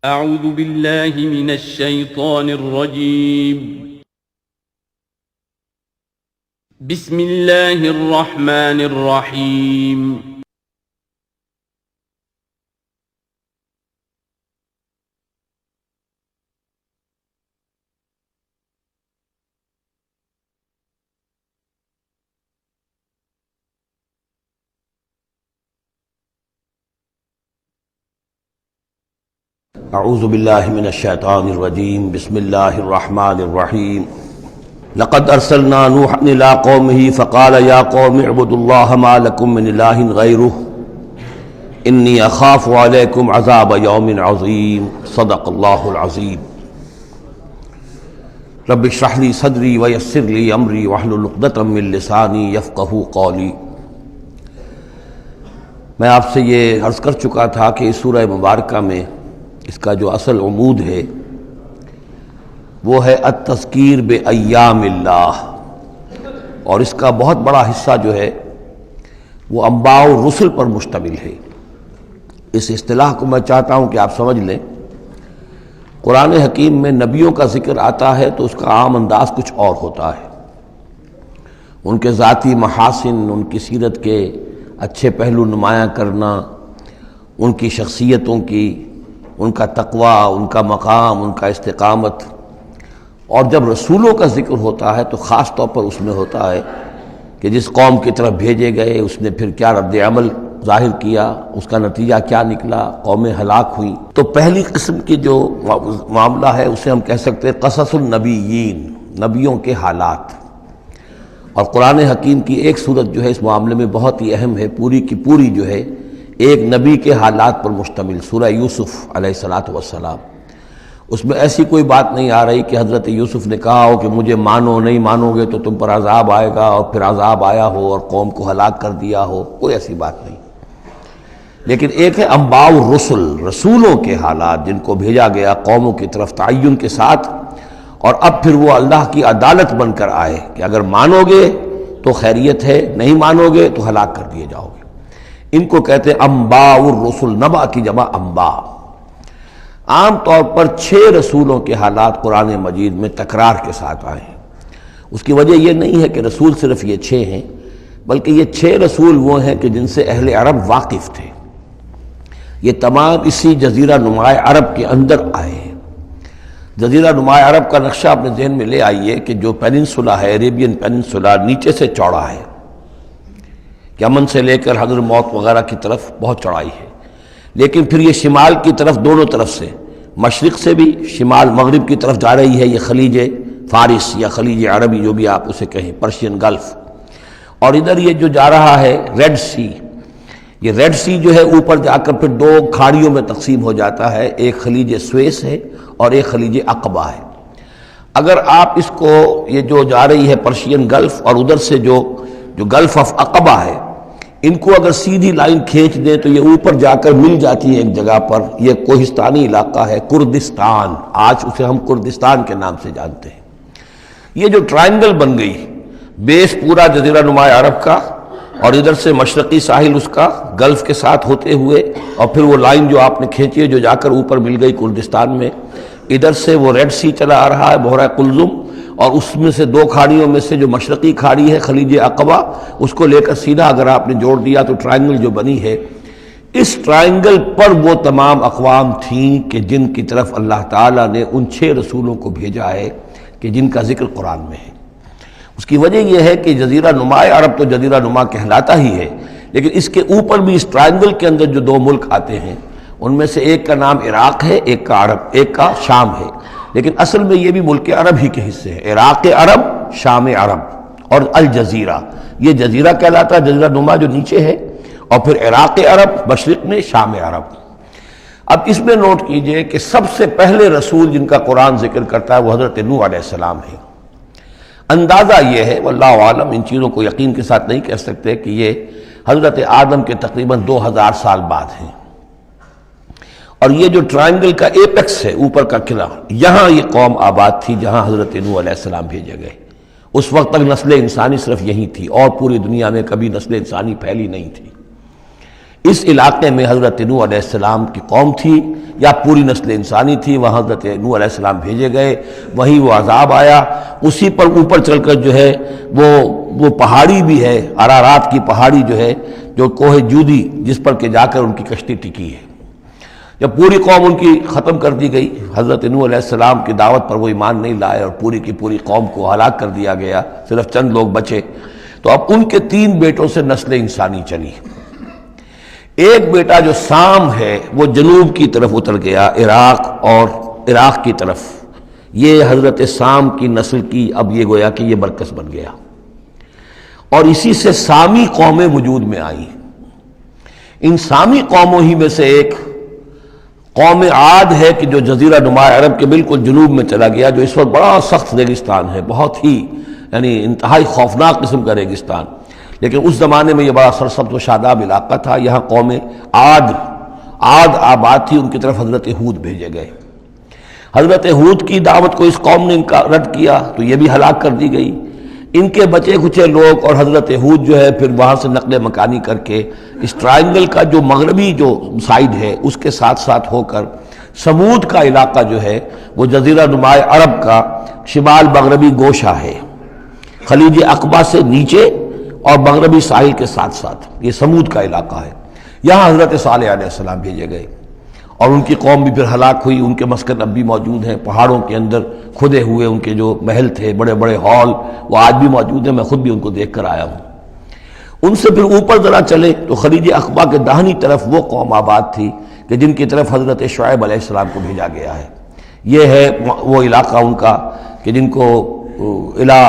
أعوذ بالله من الشيطان الرجيم. بسم الله الرحمن الرحيم. اعوذ باللہ من الشیطان الرجیم بسم اللہ الرحمن الرحیم لقد ارسلنا نوحا الى قومه فقال یا قوم اعبدوا اللہ ما لکم من الہ غیرہ انی اخاف علیکم عذاب یوم عظیم صدق اللہ العظیم رب اشرح لی صدری ویسر لی امری واحلل عقدۃ من لسانی یفقہوا قولی۔ میں آپ سے یہ عرض کر چکا تھا کہ اس سورہ مبارکہ میں اس کا جو اصل عمود ہے وہ ہے التذکیر بایام اللہ، اور اس کا بہت بڑا حصہ جو ہے وہ انباء الرسل پر مشتمل ہے۔ اس اصطلاح کو میں چاہتا ہوں کہ آپ سمجھ لیں۔ قرآن حکیم میں نبیوں کا ذکر آتا ہے تو اس کا عام انداز کچھ اور ہوتا ہے، ان کے ذاتی محاسن، ان کی سیرت کے اچھے پہلو نمایاں کرنا، ان کی شخصیتوں کی، ان کا تقوی، ان کا مقام، ان کا استقامت۔ اور جب رسولوں کا ذکر ہوتا ہے تو خاص طور پر اس میں ہوتا ہے کہ جس قوم کی طرف بھیجے گئے اس نے پھر کیا رد عمل ظاہر کیا، اس کا نتیجہ کیا نکلا، قومیں ہلاک ہوئیں۔ تو پہلی قسم کی جو معاملہ ہے اسے ہم کہہ سکتے ہیں قصص النبیین، نبیوں کے حالات۔ اور قرآن حکیم کی ایک صورت جو ہے اس معاملے میں بہت ہی اہم ہے، پوری کی پوری جو ہے ایک نبی کے حالات پر مشتمل، سورہ یوسف علیہ الصلاۃ والسلام۔ اس میں ایسی کوئی بات نہیں آ رہی کہ حضرت یوسف نے کہا ہو کہ مجھے مانو، نہیں مانو گے تو تم پر عذاب آئے گا، اور پھر عذاب آیا ہو اور قوم کو ہلاک کر دیا ہو، کوئی ایسی بات نہیں۔ لیکن ایک ہے انباء الرسل، رسولوں کے حالات جن کو بھیجا گیا قوموں کی طرف تعین کے ساتھ، اور اب پھر وہ اللہ کی عدالت بن کر آئے کہ اگر مانو گے تو خیریت ہے، نہیں مانو گے تو ہلاک کر دیے جاؤ گے۔ ان کو کہتے ہیں انباء الرسل، نبا کی جمع انباء۔ عام طور پر 6 رسولوں کے حالات قرآن مجید میں تکرار کے ساتھ آئے ہیں۔ اس کی وجہ یہ نہیں ہے کہ رسول صرف یہ 6 ہیں، بلکہ یہ 6 رسول وہ ہیں کہ جن سے اہل عرب واقف تھے۔ یہ تمام اسی جزیرہ نما عرب کے اندر آئے ہیں۔ جزیرہ نما عرب کا نقشہ اپنے ذہن میں لے آئیے کہ جو پیننسولا ہے، عربین پیننسولا، نیچے سے چوڑا ہے، یمن سے لے کر حضر موت وغیرہ کی طرف بہت چوڑائی ہے، لیکن پھر یہ شمال کی طرف دونوں طرف سے، مشرق سے بھی شمال مغرب کی طرف جا رہی ہے یہ خلیج فارس یا خلیج عربی جو بھی آپ اسے کہیں، پرشین گلف۔ اور ادھر یہ جو جا رہا ہے ریڈ سی، یہ ریڈ سی جو ہے اوپر جا کر پھر 2 کھاڑیوں میں تقسیم ہو جاتا ہے، ایک خلیج سویس ہے اور ایک خلیج عقبہ ہے۔ اگر آپ اس کو یہ جو جا رہی ہے پرشین گلف اور ادھر سے جو گلف آف عقبہ ہے، ان کو اگر سیدھی لائن کھینچ دیں تو یہ اوپر جا کر مل جاتی ہے ایک جگہ پر۔ یہ کوہستانی علاقہ ہے، کردستان، آج اسے ہم کردستان کے نام سے جانتے ہیں۔ یہ جو ٹرائنگل بن گئی، بیس پورا جزیرہ نما عرب کا، اور ادھر سے مشرقی ساحل اس کا گلف کے ساتھ ہوتے ہوئے، اور پھر وہ لائن جو آپ نے کھینچی ہے جو جا کر اوپر مل گئی کردستان میں، ادھر سے وہ ریڈ سی چلا آ رہا ہے، بحیرہ قلزم، اور اس میں سے 2 کھاڑیوں میں سے جو مشرقی کھاڑی ہے خلیج عقبہ، اس کو لے کر سیدھا اگر آپ نے جوڑ دیا تو ٹرائنگل جو بنی ہے، اس ٹرائنگل پر وہ تمام اقوام تھیں کہ جن کی طرف اللہ تعالیٰ نے ان 6 رسولوں کو بھیجا ہے کہ جن کا ذکر قرآن میں ہے۔ اس کی وجہ یہ ہے کہ جزیرہ نما عرب تو جزیرہ نما کہلاتا ہی ہے، لیکن اس کے اوپر بھی اس ٹرائنگل کے اندر جو 2 ملک آتے ہیں ان میں سے ایک کا نام عراق ہے، ایک کا عرب، ایک کا شام ہے، لیکن اصل میں یہ بھی ملک عرب ہی کے حصے ہیں، عراق عرب، شام عرب اور الجزیرہ، یہ جزیرہ کہلاتا ہے، جزیرہ نما جو نیچے ہے، اور پھر عراق عرب مشرق میں، شام عرب۔ اب اس میں نوٹ کیجئے کہ سب سے پہلے رسول جن کا قرآن ذکر کرتا ہے وہ حضرت نوح علیہ السلام ہے۔ اندازہ یہ ہے، واللہ عالم، ان چیزوں کو یقین کے ساتھ نہیں کہہ سکتے، کہ یہ حضرت آدم کے تقریباً 2000 سال بعد ہیں۔ اور یہ جو ٹرائنگل کا ایپیکس ہے، اوپر کا قلعہ، یہاں یہ قوم آباد تھی جہاں حضرت نوح علیہ السلام بھیجے گئے۔ اس وقت تک نسل انسانی صرف یہی تھی، اور پوری دنیا میں کبھی نسل انسانی پھیلی نہیں تھی۔ اس علاقے میں حضرت نوح علیہ السلام کی قوم تھی یا پوری نسل انسانی تھی، وہاں حضرت نوح علیہ السلام بھیجے گئے، وہیں وہ عذاب آیا۔ اسی پر اوپر چل کر جو ہے وہ پہاڑی بھی ہے، ارارات کی پہاڑی جو ہے، جو کوہ جودی، جس پر کہ جا کر ان کی کشتی ٹکی ہے۔ جب پوری قوم ان کی ختم کر دی گئی، حضرت نوح علیہ السلام کی دعوت پر وہ ایمان نہیں لائے اور پوری کی پوری قوم کو ہلاک کر دیا گیا، صرف چند لوگ بچے، تو اب ان کے 3 بیٹوں سے نسل انسانی چلی۔ ایک بیٹا جو سام ہے وہ جنوب کی طرف اتر گیا، عراق کی طرف، یہ حضرت سام کی نسل کی اب یہ گویا کہ یہ مرکز بن گیا، اور اسی سے سامی قومیں وجود میں آئیں۔ ان سامی قوموں ہی میں سے ایک قوم عاد ہے کہ جو جزیرہ نما عرب کے بالکل جنوب میں چلا گیا، جو اس وقت بڑا سخت ریگستان ہے، بہت ہی یعنی انتہائی خوفناک قسم کا ریگستان، لیکن اس زمانے میں یہ بڑا سرسبز و شاداب علاقہ تھا۔ یہاں قوم عاد آباد تھی، ان کی طرف حضرت ہود بھیجے گئے۔ حضرت ہود کی دعوت کو اس قوم نے رد کیا تو یہ بھی ہلاک کر دی گئی۔ ان کے بچے کچے لوگ اور حضرت ہود جو ہے پھر وہاں سے نقل مکانی کر کے اس ٹرائنگل کا جو مغربی جو سائڈ ہے اس کے ساتھ ساتھ ہو کر سمود کا علاقہ جو ہے وہ جزیرہ نما عرب کا شمال مغربی گوشہ ہے، خلیج عقبہ سے نیچے اور مغربی ساحل کے ساتھ ساتھ یہ سمود کا علاقہ ہے۔ یہاں حضرت صالح علیہ السلام بھیجے گئے اور ان کی قوم بھی پھر ہلاک ہوئی۔ ان کے مسکن اب بھی موجود ہیں، پہاڑوں کے اندر کھدے ہوئے ان کے جو محل تھے، بڑے بڑے ہال، وہ آج بھی موجود ہیں، میں خود بھی ان کو دیکھ کر آیا ہوں۔ ان سے پھر اوپر ذرا چلے تو خلیج عقبہ کے داہنی طرف وہ قوم آباد تھی کہ جن کی طرف حضرت شعیب علیہ السلام کو بھیجا گیا ہے۔ یہ ہے وہ علاقہ ان کا کہ جن کو الی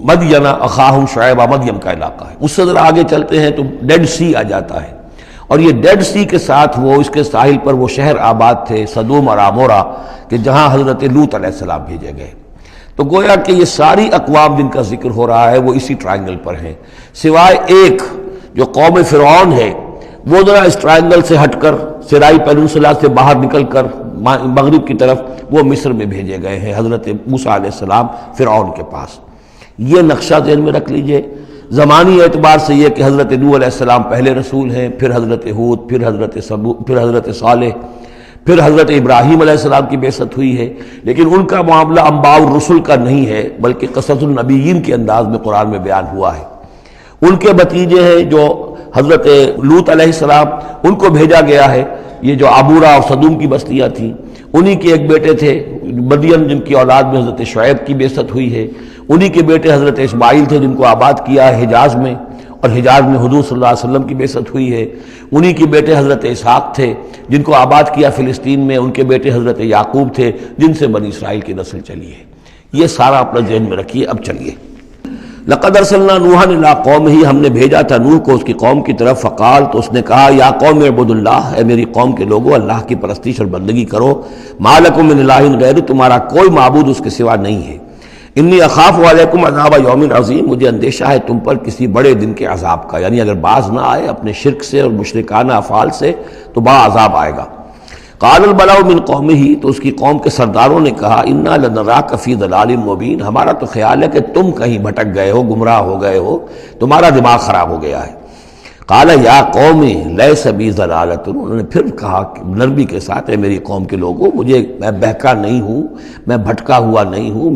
مدین اخاہم شعیب مدین کا علاقہ ہے۔ اس سے ذرا آگے چلتے ہیں تو ڈیڈ سی آ جاتا ہے، اور یہ ڈیڈ سی کے ساتھ وہ اس کے ساحل پر وہ شہر آباد تھے سدوم اور عمورہ کہ جہاں حضرت لوط علیہ السلام بھیجے گئے۔ تو گویا کہ یہ ساری اقوام جن کا ذکر ہو رہا ہے وہ اسی ٹرائنگل پر ہیں، سوائے ایک جو قوم فرعون ہے، وہ ذرا اس ٹرائنگل سے ہٹ کر سرائی پیننسلا سے باہر نکل کر مغرب کی طرف وہ مصر میں بھیجے گئے ہیں حضرت موسیٰ علیہ السلام فرعون کے پاس۔ یہ نقشہ ذہن میں رکھ لیجئے۔ زمانی اعتبار سے یہ کہ حضرت نوح علیہ السلام پہلے رسول ہیں، پھر حضرت ہود، پھر حضرت صالح، پھر حضرت ابراہیم علیہ السلام کی بعثت ہوئی ہے، لیکن ان کا معاملہ انباء الرسل کا نہیں ہے بلکہ قصص النبیین کے انداز میں قرآن میں بیان ہوا ہے۔ ان کے بتیجے ہیں جو حضرت لوط علیہ السلام، ان کو بھیجا گیا ہے۔ یہ جو عبورہ اور صدوم کی بستیاں تھیں، انہی کے ایک بیٹے تھے مدین جن کی اولاد میں حضرت شعیب کی بعثت ہوئی ہے، انہی کے بیٹے حضرت اسماعیل تھے جن کو آباد کیا ہے حجاز میں، اور حجاز میں حضور صلی اللہ علیہ وسلم کی بعثت ہوئی ہے۔ انہی کے بیٹے حضرت اسحاق تھے جن کو آباد کیا فلسطین میں، ان کے بیٹے حضرت یعقوب تھے جن سے بنی اسرائیل کی نسل چلی ہے۔ یہ سارا اپنا ذہن میں رکھیے۔ اب چلیے، لقد ارسلنا نوحا الی قومہ، ہم نے بھیجا تھا نوح کو اس کی قوم کی طرف، فقال، تو اس نے کہا، یا قوم اعبدوا اللہ، اے میری قوم کے لوگو اللہ کی پرستش اور بندگی کرو، ما لکم من الہ غیرہ، تمہارا کوئی معبود اس کے سوا نہیں ہے، انی اخاف علیکم عذاب یوم عظیم، مجھے اندیشہ ہے تم پر کسی بڑے دن کے عذاب کا، یعنی اگر باز نہ آئے اپنے شرک سے اور مشرکانہ افعال سے تو بڑا عذاب آئے گا۔ قال الملأ من قومہ، تو اس کی قوم کے سرداروں نے کہا، انا لنراک فی ضلال مبین، ہمارا تو خیال ہے کہ تم کہیں بھٹک گئے ہو، گمراہ ہو گئے ہو، تمہارا دماغ خراب ہو گیا ہے۔ قال یا قوم لیس بی ضلالۃ، انہوں نے پھر کہا نرمی کے ساتھ، اے میری قوم کے لوگوں، میں بہکا نہیں ہوں، میں بھٹکا ہوا نہیں ہوں،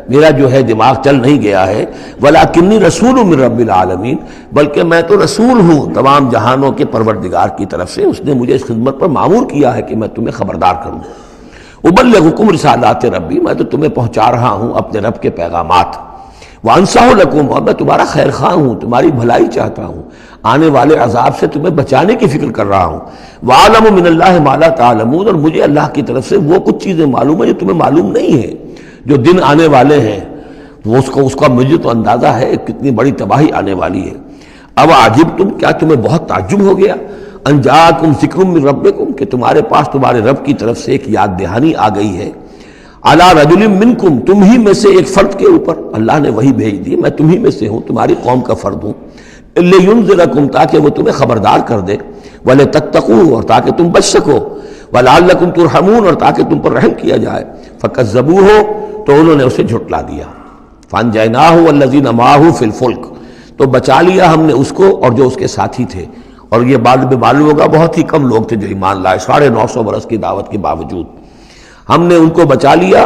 میرا جو ہے دماغ چل نہیں گیا ہے، ولکنی رسول من رب العالمین، بلکہ میں تو رسول ہوں تمام جہانوں کے پروردگار کی طرف سے، اس نے مجھے اس خدمت پر مامور کیا ہے کہ میں تمہیں خبردار کروں۔ ابلغکم رسالات ربی، میں تو تمہیں پہنچا رہا ہوں اپنے رب کے پیغامات، وانصح لکم، اور میں تمہارا خیر خواہ ہوں، تمہاری بھلائی چاہتا ہوں، آنے والے عذاب سے تمہیں بچانے کی فکر کر رہا ہوں۔ وَأَعْلَمُ مِنَ اللَّهِ مَا لَا تَعْلَمُونَ، اور مجھے اللہ کی طرف سے وہ کچھ چیزیں معلوم ہیں جو تمہیں معلوم نہیں ہیں، جو دن آنے والے ہیں وہ اس کا مجھے تو اندازہ ہے کتنی بڑی تباہی آنے والی ہے۔ اب عجبتم، کیا تمہیں بہت تعجب ہو گیا، ان جاءکم ذکر من ربکم، کہ تمہارے پاس تمہارے رب کی طرف سے ایک یاد دہانی آ گئی ہے، علی رجل منکم، تم ہی میں سے ایک فرد کے اوپر اللہ نے وہی بھیج دی، میں تم ہی میں سے ہوں، تمہاری قوم کا فرد ہوں، لینذرکم، تاکہ وہ تمہیں خبردار کر دے، ولتتقوا، اور تاکہ تم بچ سکو، ولعلکم ترحمون، اور تاکہ تم پر رحم کیا جائے، فکذبوہ، تو انہوں نے اسے جھٹلا دیا، فانجیناہ والذین معہ فی الفلک، تو بچا لیا ہم نے اس کو اور جو اس کے ساتھی تھے، اور یہ بعد میں معلوم ہوگا بہت ہی کم لوگ تھے جو ایمان لائے 950 برس کی دعوت کے باوجود۔ ہم نے ان کو بچا لیا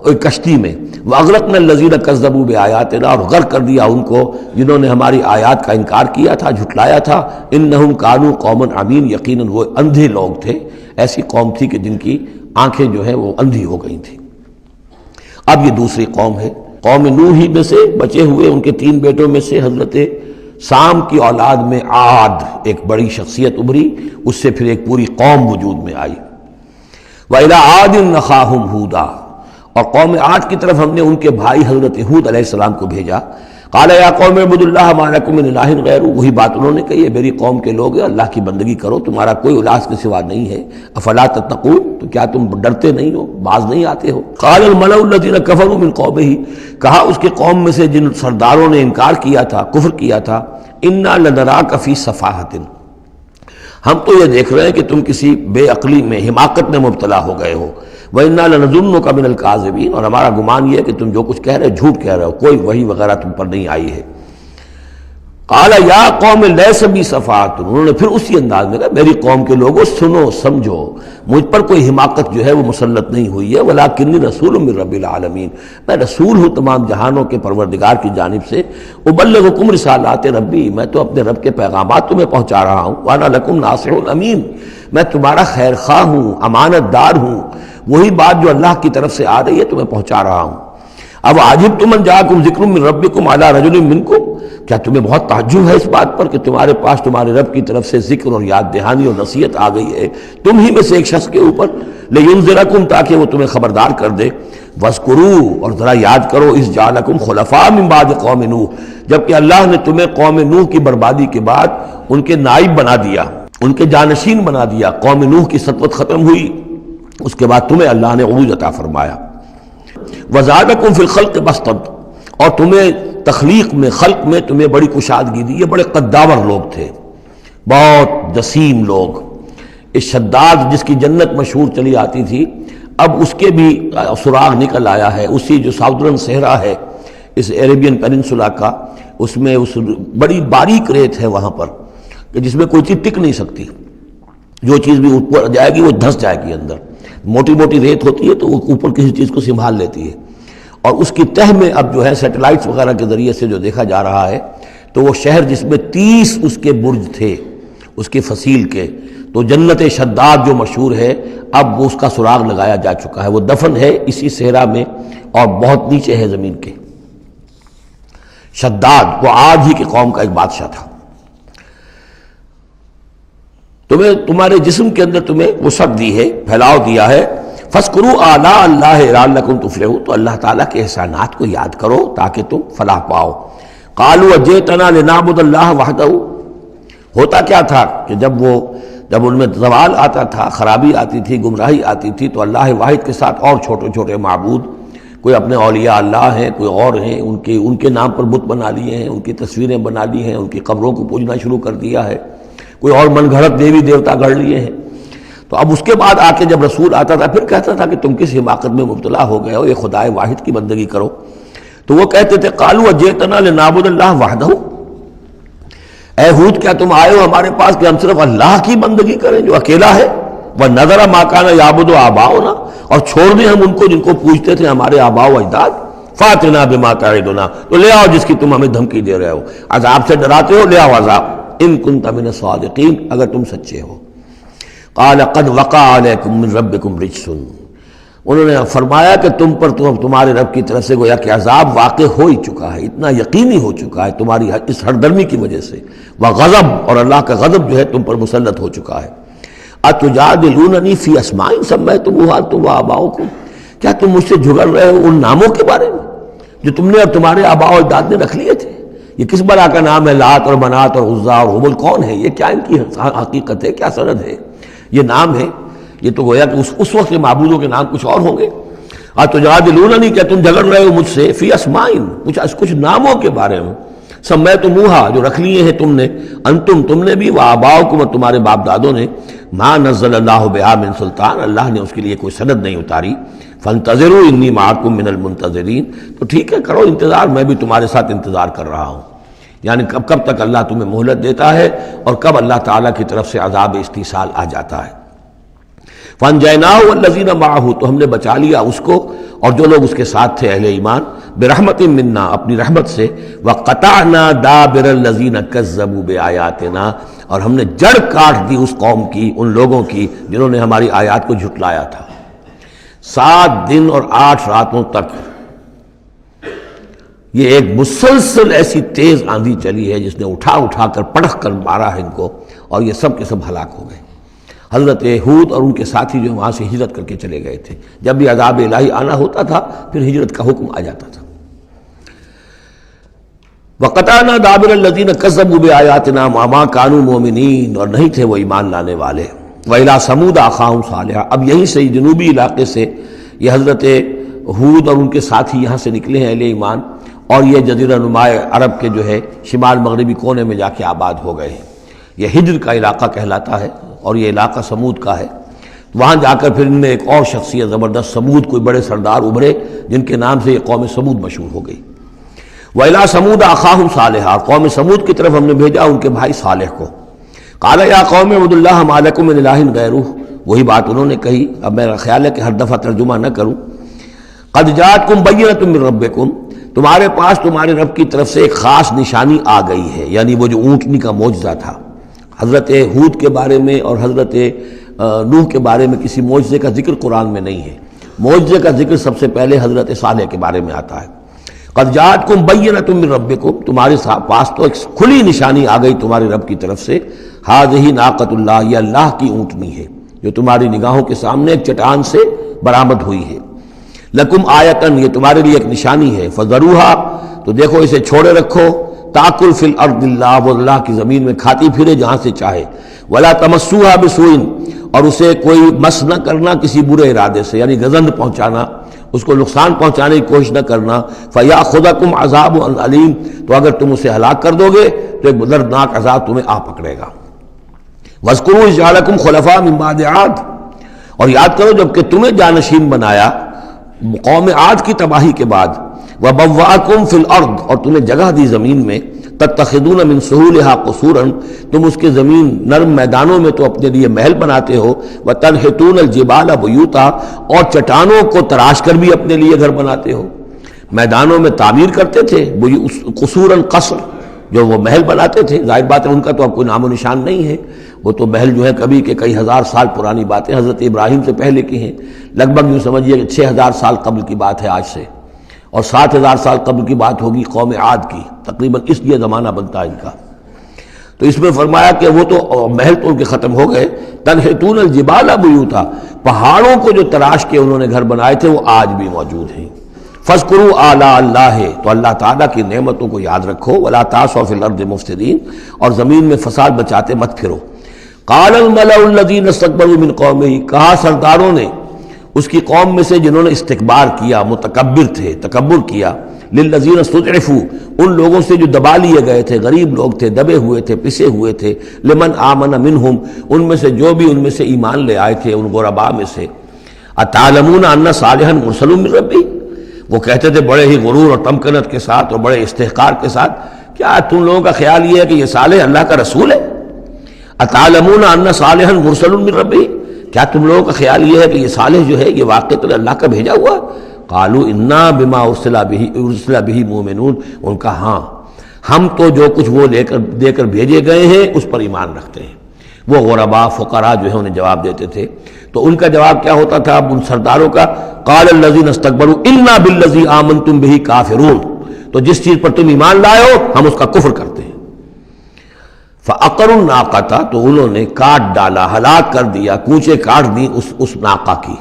ایک کشتی میں، وَأَغْرَقْنَا الَّذِينَ كَذَّبُوا بِآيَاتِنَا، اور غرق کر دیا ان کو جنہوں نے ہماری آیات کا انکار کیا تھا، جھٹلایا تھا۔ إِنَّهُمْ كَانُوا قَوْمًا عَمِينَ، یقیناً وہ اندھے لوگ تھے، ایسی قوم تھی کہ جن کی آنکھیں جو ہیں وہ اندھی ہو گئی تھیں۔ اب یہ دوسری قوم ہے، قوم نوح ہی میں سے بچے ہوئے ان کے 3 بیٹوں میں سے حضرت سام کی اولاد میں عاد ایک بڑی شخصیت ابھری، اس سے پھر ایک پوری قوم وجود میں آئی۔ وَإِلَىٰ عَادٍ أَخَاهُمْ هُودًا، اور قوم عاد کی طرف ہم نے ان کے بھائی حضرت ہود علیہ السلام کو بھیجا۔ قَالَ يَا قَوْمِ اعْبُدُوا اللَّهَ مَا لَكُم مِّنْ إِلَٰهٍ غَيْرُهُ، وہی بات انہوں نے کہی ہے، میری قوم کے لوگ اللہ کی بندگی کرو، تمہارا کوئی الہ کے سوا نہیں ہے۔ افلا تتقون، تو کیا تم ڈرتے نہیں ہو، باز نہیں آتے ہو؟ قَالَ الْمَلَأُ الَّذِينَ كَفَرُوا مِنْ قَوْمِهِ، کہا اس کے قوم میں سے جن سرداروں نے انکار کیا تھا، کفر کیا تھا، إِنَّا لَنَرَاكَ فِي سَفَاهَةٍ، ہم تو یہ دیکھ رہے ہیں کہ تم کسی بے عقلی میں، حماقت میں مبتلا ہو گئے ہو۔ وَإِنَّا لَنَظُنُّكَ مِنَ الْكَاذِبِينَ، اور ہمارا گمان یہ ہے کہ تم جو کچھ کہہ رہے ہو جھوٹ کہہ رہے ہو، کوئی وحی وغیرہ تم پر نہیں آئی ہے۔ قَالَ يَا قَوْمِ لَيْسَ بِي سَفَاهَةٌ، انہوں نے پھر اسی انداز میں کہا میری قوم کے لوگوں سنو سمجھو، مجھ پر کوئی حماقت جو ہے وہ مسلط نہیں ہوئی ہے، وَلَٰكِنِّي رَسُولٌ مِّن رَّبِّ الْعَالَمِينَ، میں رسول ہوں تمام جہانوں کے پروردگار کی جانب سے۔ أُبَلِّغُكُمْ رِسَالَاتِ رَبِّي، میں تو اپنے رب کے پیغامات تمہیں پہنچا رہا ہوں۔ وَأَنَا لَكُمْ نَاصِحٌ أَمِينٌ، میں تمہارا خیر خواہ ہوں، امانت دار ہوں، وہی بات جو اللہ کی طرف سے آ رہی ہے تمہیں پہنچا رہا ہوں۔ اب عجبتم ان جاءکم ذکر من ربکم علی رجل منکم، کیا تمہیں بہت تعجب ہے اس بات پر کہ تمہارے پاس تمہارے رب کی طرف سے ذکر اور یاد دہانی اور نصیحت آ گئی ہے تم ہی میں سے ایک شخص کے اوپر، لینذرکم، تاکہ وہ تمہیں خبردار کر دے۔ واذکروا، اور ذرا یاد کرو، اذ جعلکم خلفاء من بعد قوم نوح، جبکہ اللہ نے تمہیں قوم نوح کی بربادی کے بعد ان کے نائب بنا دیا، ان کے جانشین بنا دیا۔ قوم نوح کی سطوت ختم ہوئی، اس کے بعد تمہیں اللہ نے عروج عطا فرمایا۔ وزادکم فی الخلق بسطۃ، اور تمہیں تخلیق میں، خلق میں تمہیں بڑی کشادگی دی۔ یہ بڑے قداور لوگ تھے، بہت جسیم لوگ۔ اس شداد جس کی جنت مشہور چلی آتی تھی، اب اس کے بھی سراغ نکل آیا ہے۔ اسی جو ساؤدرن صحرا ہے اس عربین پیننسولا کا، اس میں اس بڑی باریک ریت ہے وہاں پر کہ جس میں کوئی چیز ٹک نہیں سکتی، جو چیز بھی اوپر جائے گی وہ دھس جائے گی اندر۔ موٹی موٹی ریت ہوتی ہے تو وہ اوپر کسی چیز کو سنبھال لیتی ہے، اور اس کی تہ میں اب جو ہے سیٹلائٹس وغیرہ کے ذریعے سے جو دیکھا جا رہا ہے، تو وہ شہر جس میں 30 اس کے برج تھے اس کے فصیل کے، تو جنت شداد جو مشہور ہے اب اس کا سراغ لگایا جا چکا ہے۔ وہ دفن ہے اسی صحرا میں اور بہت نیچے ہے زمین کے۔ شداد وہ عاد ہی کی قوم کا ایک بادشاہ تھا۔ تمہیں تمہارے جسم کے اندر تمہیں وسعت دی ہے، پھیلاؤ دیا ہے۔ فَاذْكُرُوا آلَاءَ اللَّهِ لَعَلَّكُمْ تُفْلِحُونَ، تو اللہ تعالیٰ کے احسانات کو یاد کرو تاکہ تم فلاح پاؤ۔ قَالُوا أَجِئْتَنَا لِنَعْبُدَ اللَّهَ وَحْدَهُ، ہوتا کیا تھا کہ جب ان میں زوال آتا تھا، خرابی آتی تھی، گمراہی آتی تھی، تو اللہ واحد کے ساتھ اور چھوٹے چھوٹے معبود، کوئی اپنے اولیاء اللہ ہیں، کوئی اور ہیں، ان کے نام پر بت بنا لیے ہیں، ان کی تصویریں بنا لی ہیں، ان کی قبروں کو پوجنا شروع کر دیا ہے، کوئی اور من گھڑت دیوی دیوتا گھڑ لیے ہیں۔ تو اب اس کے بعد آ کے جب رسول آتا تھا پھر کہتا تھا کہ تم کس حماقت میں مبتلا ہو گئے ہو، یہ خدائے واحد کی بندگی کرو۔ تو وہ کہتے تھے قالوا اجئتنا لنعبد اللہ وحدہ، اے ہود کیا تم آئے ہو ہمارے پاس کہ ہم صرف اللہ کی بندگی کریں جو اکیلا ہے، وَنَذَرَ مَا كَانَ يَعْبُدُ آبَاؤُنَا، اور چھوڑ دیں ہم ان کو جن کو پوجتے تھے ہمارے آباء و اجداد۔ فَأْتِنَا بِمَا تَعِدُنَا، تو لے آؤ جس کی تم ہمیں دھمکی دے رہے ہو، عذاب سے ڈراتے ہو، لے آؤ عذاب، ان كنت من الصادقین، اگر تم سچے ہو۔ قال قد وقع علیکم من ربکم رجس، انہوں نے فرمایا کہ تم پر تمہارے رب کی طرف سے گویا کہ عذاب واقع ہو ہی چکا ہے، اتنا یقینی ہو چکا ہے تمہاری اس ہردرمی کی وجہ سے، وغضب، اور اللہ کا غضب جو ہے تم پر مسلط ہو چکا ہے۔ اتجادلوننی فی اسماء سمیتموها انتم وآباؤکم، کیا تم مجھ سے جھگڑ رہے ہو ان ناموں کے بارے میں جو تم نے اور تمہارے آباء و اجداد نے رکھ لیے تھے؟ یہ کس بلا کا نام ہے؟ لات اور منات اور عزا اور حبل کون ہے یہ؟ کیا ان کی حقیقت ہے؟ کیا سند ہے؟ یہ نام ہے، یہ تو گویا کہ اس وقت کے معبودوں کے نام کچھ اور ہوں گے۔ اتجادلوننی، کیا تم جھگڑ رہے ہو مجھ سے فی اسماء، کچھ ناموں کے بارے میں، سمیتموها، جو رکھ لیے ہیں تم نے، انتم، تم نے بھی، وآباؤکم، اور تمہارے باپ دادوں نے، ما نزل اللہ بہا من سلطان، اللہ نے اس کے لیے کوئی سند نہیں اتاری۔ فانتظروا انی معکم من المنتظرین، تو ٹھیک ہے کرو انتظار، میں بھی تمہارے ساتھ انتظار کر رہا ہوں۔ یعنی کب تک اللہ تمہیں مہلت دیتا ہے اور کب اللہ تعالیٰ کی طرف سے عذاب استیصال آ جاتا ہے۔ فَأَنْجَيْنَاهُ وَالَّذِينَ مَعَهُ، تو ہم نے بچا لیا اس کو اور جو لوگ اس کے ساتھ تھے اہل ایمان، برحمت منا، اپنی رحمت سے، وَقَطَعْنَا دَابِرَ الَّذِينَ كَذَّبُوا بِآيَاتِنَا، اور ہم نے جڑ کاٹ دی اس قوم کی، ان لوگوں کی جنہوں نے ہماری آیات کو جھٹلایا تھا۔ 7 دن اور 8 راتوں تک یہ ایک مسلسل ایسی تیز آندھی چلی ہے جس نے اٹھا کر پٹخ کر مارا ہے ان کو، اور یہ سب کے سب ہلاک ہو گئے۔ حضرت ہود اور ان کے ساتھی جو وہاں سے ہجرت کر کے چلے گئے تھے، جب بھی عذاب الہی آنا ہوتا تھا پھر ہجرت کا حکم آ جاتا تھا۔ وَقَطَعْنَا دَابِرَ الَّذِينَ كَذَّبُوا بِآيَاتِنَا وَمَا كَانُوا مُؤْمِنِينَ، اور نہیں تھے وہ ایمان لانے والے۔ وَإِلَىٰ ثَمُودَ أَخَاهُمْ صَالِحًا، اب یہیں سے جنوبی علاقے سے یہ حضرت ہود اور ان کے ساتھی یہاں سے نکلے ہیں اہل ایمان، اور یہ جزیرہ نما عرب کے جو ہے شمال مغربی کونے میں جا کے آباد ہو گئے ہیں۔ یہ ہجر کا علاقہ کہلاتا ہے اور یہ علاقہ سمود کا ہے۔ وہاں جا کر پھر ان میں ایک اور شخصیت زبردست، سمود کوئی بڑے سردار ابھرے جن کے نام سے یہ قوم سمود مشہور ہو گئی۔ وَإِلَىٰ ثَمُودَ أَخَاهُمْ صَالِحًا، قوم سمود کی طرف ہم نے بھیجا ان کے بھائی صالح کو۔ قَالَ يَا قَوْمِ اعْبُدُوا اللَّهَ مَا لَكُم مِّنْ إِلَٰهٍ غَيْرُهُ، وہی بات انہوں نے کہی، اب میرا خیال ہے کہ ہر دفعہ ترجمہ نہ کروں۔ قَدْ جَاءَتْكُم بَيِّنَةٌ مِّن رَّبِّكُم، تمہارے پاس تمہارے رب کی طرف سے ایک خاص نشانی آ گئی ہے، یعنی وہ جو اونٹنی کا معجزہ تھا۔ حضرت ہود کے بارے میں اور حضرت نوح کے بارے میں کسی معجزے کا ذکر قرآن میں نہیں ہے، معجزے کا ذکر سب سے پہلے حضرت صالح کے بارے میں آتا ہے۔ قد جاءتکم بینۃ من ربکم، تمہارے پاس تو ایک کھلی نشانی آ گئی تمہارے رب کی طرف سے۔ ھذہ ناقۃ اللہ، یہ اللہ کی اونٹنی ہے جو تمہاری نگاہوں کے سامنے ایک چٹان سے برآمد ہوئی ہے۔ لکم آیتن، یہ تمہارے لیے ایک نشانی ہے۔ فذروھا، تو دیکھو اسے چھوڑے رکھو۔ تاکل فی الارض اللہ، وہ اللہ کی زمین میں کھاتی پھرے جہاں سے چاہے۔ ولا تمسوھا بسوء، اور اسے کوئی مس نہ کرنا کسی برے ارادے سے، یعنی گزند پہنچانا، اس کو نقصان پہنچانے کی کوشش نہ کرنا۔ فیاخذکم عذاب علیم، تو اگر تم اسے ہلاک کر دو گے تو ایک دردناک عذاب تمہیں آ پکڑے گا۔ واذکروا اذ جعلکم خلفاء من بعد عاد، اور یاد کرو جب کہ تمہیں جانشین بنایا قوم عاد کی تباہی کے بعد۔ وبوأکم فی الارض، اور تمہیں جگہ دی زمین میں۔ تتخذون من سہولہا قصورا، تم اس کے زمین نرم میدانوں میں تو اپنے لیے محل بناتے ہو۔ وتنحتون الجبال بیوتا، اور چٹانوں کو تراش کر بھی اپنے لیے گھر بناتے ہو۔ میدانوں میں تعمیر کرتے تھے قصورا، قصر جو وہ محل بناتے تھے، ظاہر بات ہے ان کا تو اب کوئی نام و نشان نہیں ہے، وہ تو محل جو ہے کبھی کے کئی ہزار سال پرانی باتیں حضرت ابراہیم سے پہلے کی ہیں، لگ بھگ یوں سمجھیے کہ 6000 سال قبل کی بات ہے آج سے، اور 7000 سال قبل کی بات ہوگی قوم عاد کی، تقریباً اس لیے زمانہ بنتا ہے ان کا۔ تو اس میں فرمایا کہ وہ تو محل تو ان کے ختم ہو گئے۔ تنحتون الجبال بیوتا، پہاڑوں کو جو تراش کے انہوں نے گھر بنائے تھے وہ آج بھی موجود ہیں۔ فاذکروا آلاء اللہ، تو اللہ تعالیٰ کی نعمتوں کو یاد رکھو۔ ولا تعثوا فی الارض مفسدین، اور زمین میں فساد بچاتے مت پھرو۔ قال الملأ الذین استکبروا من قومہ، کہا سرداروں نے اس کی قوم میں سے جنہوں نے استکبار کیا، متکبر تھے، تکبر کیا، للذین استضعفوا، ان لوگوں سے جو دبا لیے گئے تھے، غریب لوگ تھے، دبے ہوئے تھے، پسے ہوئے تھے، لمن آمن منہم، ان میں سے جو بھی ان میں سے ایمان لے آئے تھے ان غرباء میں سے۔ اتعلمون ان صالحا مرسل من ربی، وہ کہتے تھے بڑے ہی غرور اور تمکنت کے ساتھ اور بڑے استحقار کے ساتھ، کیا تم لوگوں کا خیال یہ ہے کہ یہ صالح اللہ کا رسول ہے؟ اتعلمون ان صالحا مرسل من ربی، کیا تم لوگوں کا خیال یہ ہے کہ یہ صالح جو ہے یہ واقعی اللہ کا بھیجا ہوا؟ قالوا انا بما ارسل به مؤمنون، ان کا ہاں ہم تو جو کچھ وہ دے کر بھیجے گئے ہیں اس پر ایمان رکھتے ہیں۔ وہ غرباء فقراء جو ہے انہیں جواب دیتے تھے، تو ان کا جواب کیا ہوتا تھا اب ان سرداروں کا؟ قال الذین استکبروا انا بالذی آمنتم به کافرون، تو جس چیز پر تم ایمان لائے ہو ہم اس کا کفر کرتے ہیں۔ فعقروا الناقۃ، تو انہوں نے کاٹ ڈالا، ہلاک کر دیا، کوچے کاٹ دی اس ناقہ کی۔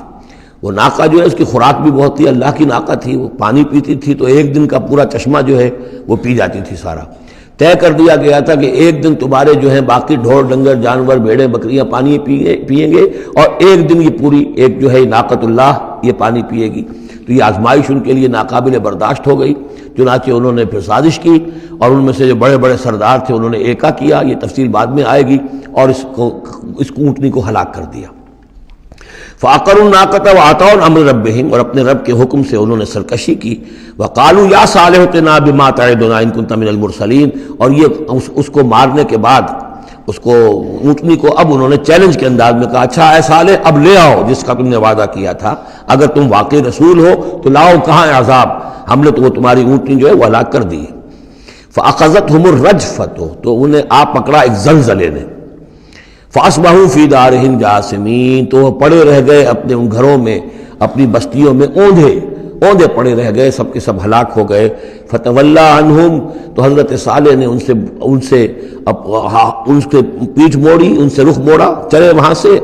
وہ ناقہ جو ہے اس کی خوراک بھی بہت تھی، اللہ کی ناقہ تھی، وہ پانی پیتی تھی تو ایک دن کا پورا چشمہ جو ہے وہ پی جاتی تھی سارا۔ طے کر دیا گیا تھا کہ ایک دن تمہارے جو ہیں باقی ڈھور ڈنگر جانور بھیڑیں بکریاں پانی پئیں گے، اور ایک دن یہ پوری ایک جو ہے ناقۃ اللہ یہ پانی پیے گی۔ تو یہ آزمائش ان کے لیے ناقابل برداشت ہو گئی، چنانچہ انہوں نے پھر سازش کی، اور ان میں سے جو بڑے بڑے سردار تھے انہوں نے ایکا کیا، یہ تفصیل بعد میں آئے گی، اور اس اونٹنی کو ہلاک کر دیا۔ فعقروا الناقۃ وعتوا امر ربهم، اور اپنے رب کے حکم سے انہوں نے سرکشی کی. وقالوا یا صالح ائتنا بما تعدنا ان كنت من المرسلین، اور یہ اس کو مارنے کے بعد اس کو اونٹنی کو اب انہوں نے چیلنج کے انداز میں کہا اچھا اے صالح اب لے آؤ جس کا تم نے وعدہ کیا تھا، اگر تم واقعی رسول ہو تو لاؤ کہاں ہے عذاب، ہم نے تو وہ تمہاری اونٹنی جو ہے وہ ہلاک کر دی. فاخذتهم الرجفۃ، تو انہیں آ پکڑا ایک زلزلے نے. فاصبحوا فی دارہم جاثمین، تو وہ پڑے رہ گئے اپنے ان گھروں میں، اپنی بستیوں میں اوندھے پڑے رہ گئے، سب کے سب ہلاک ہو گئے. فتولی عنہم، تو حضرت صالح نے ان سے پیٹھ موڑی، ان سے رخ موڑا، چلے وہاں سے.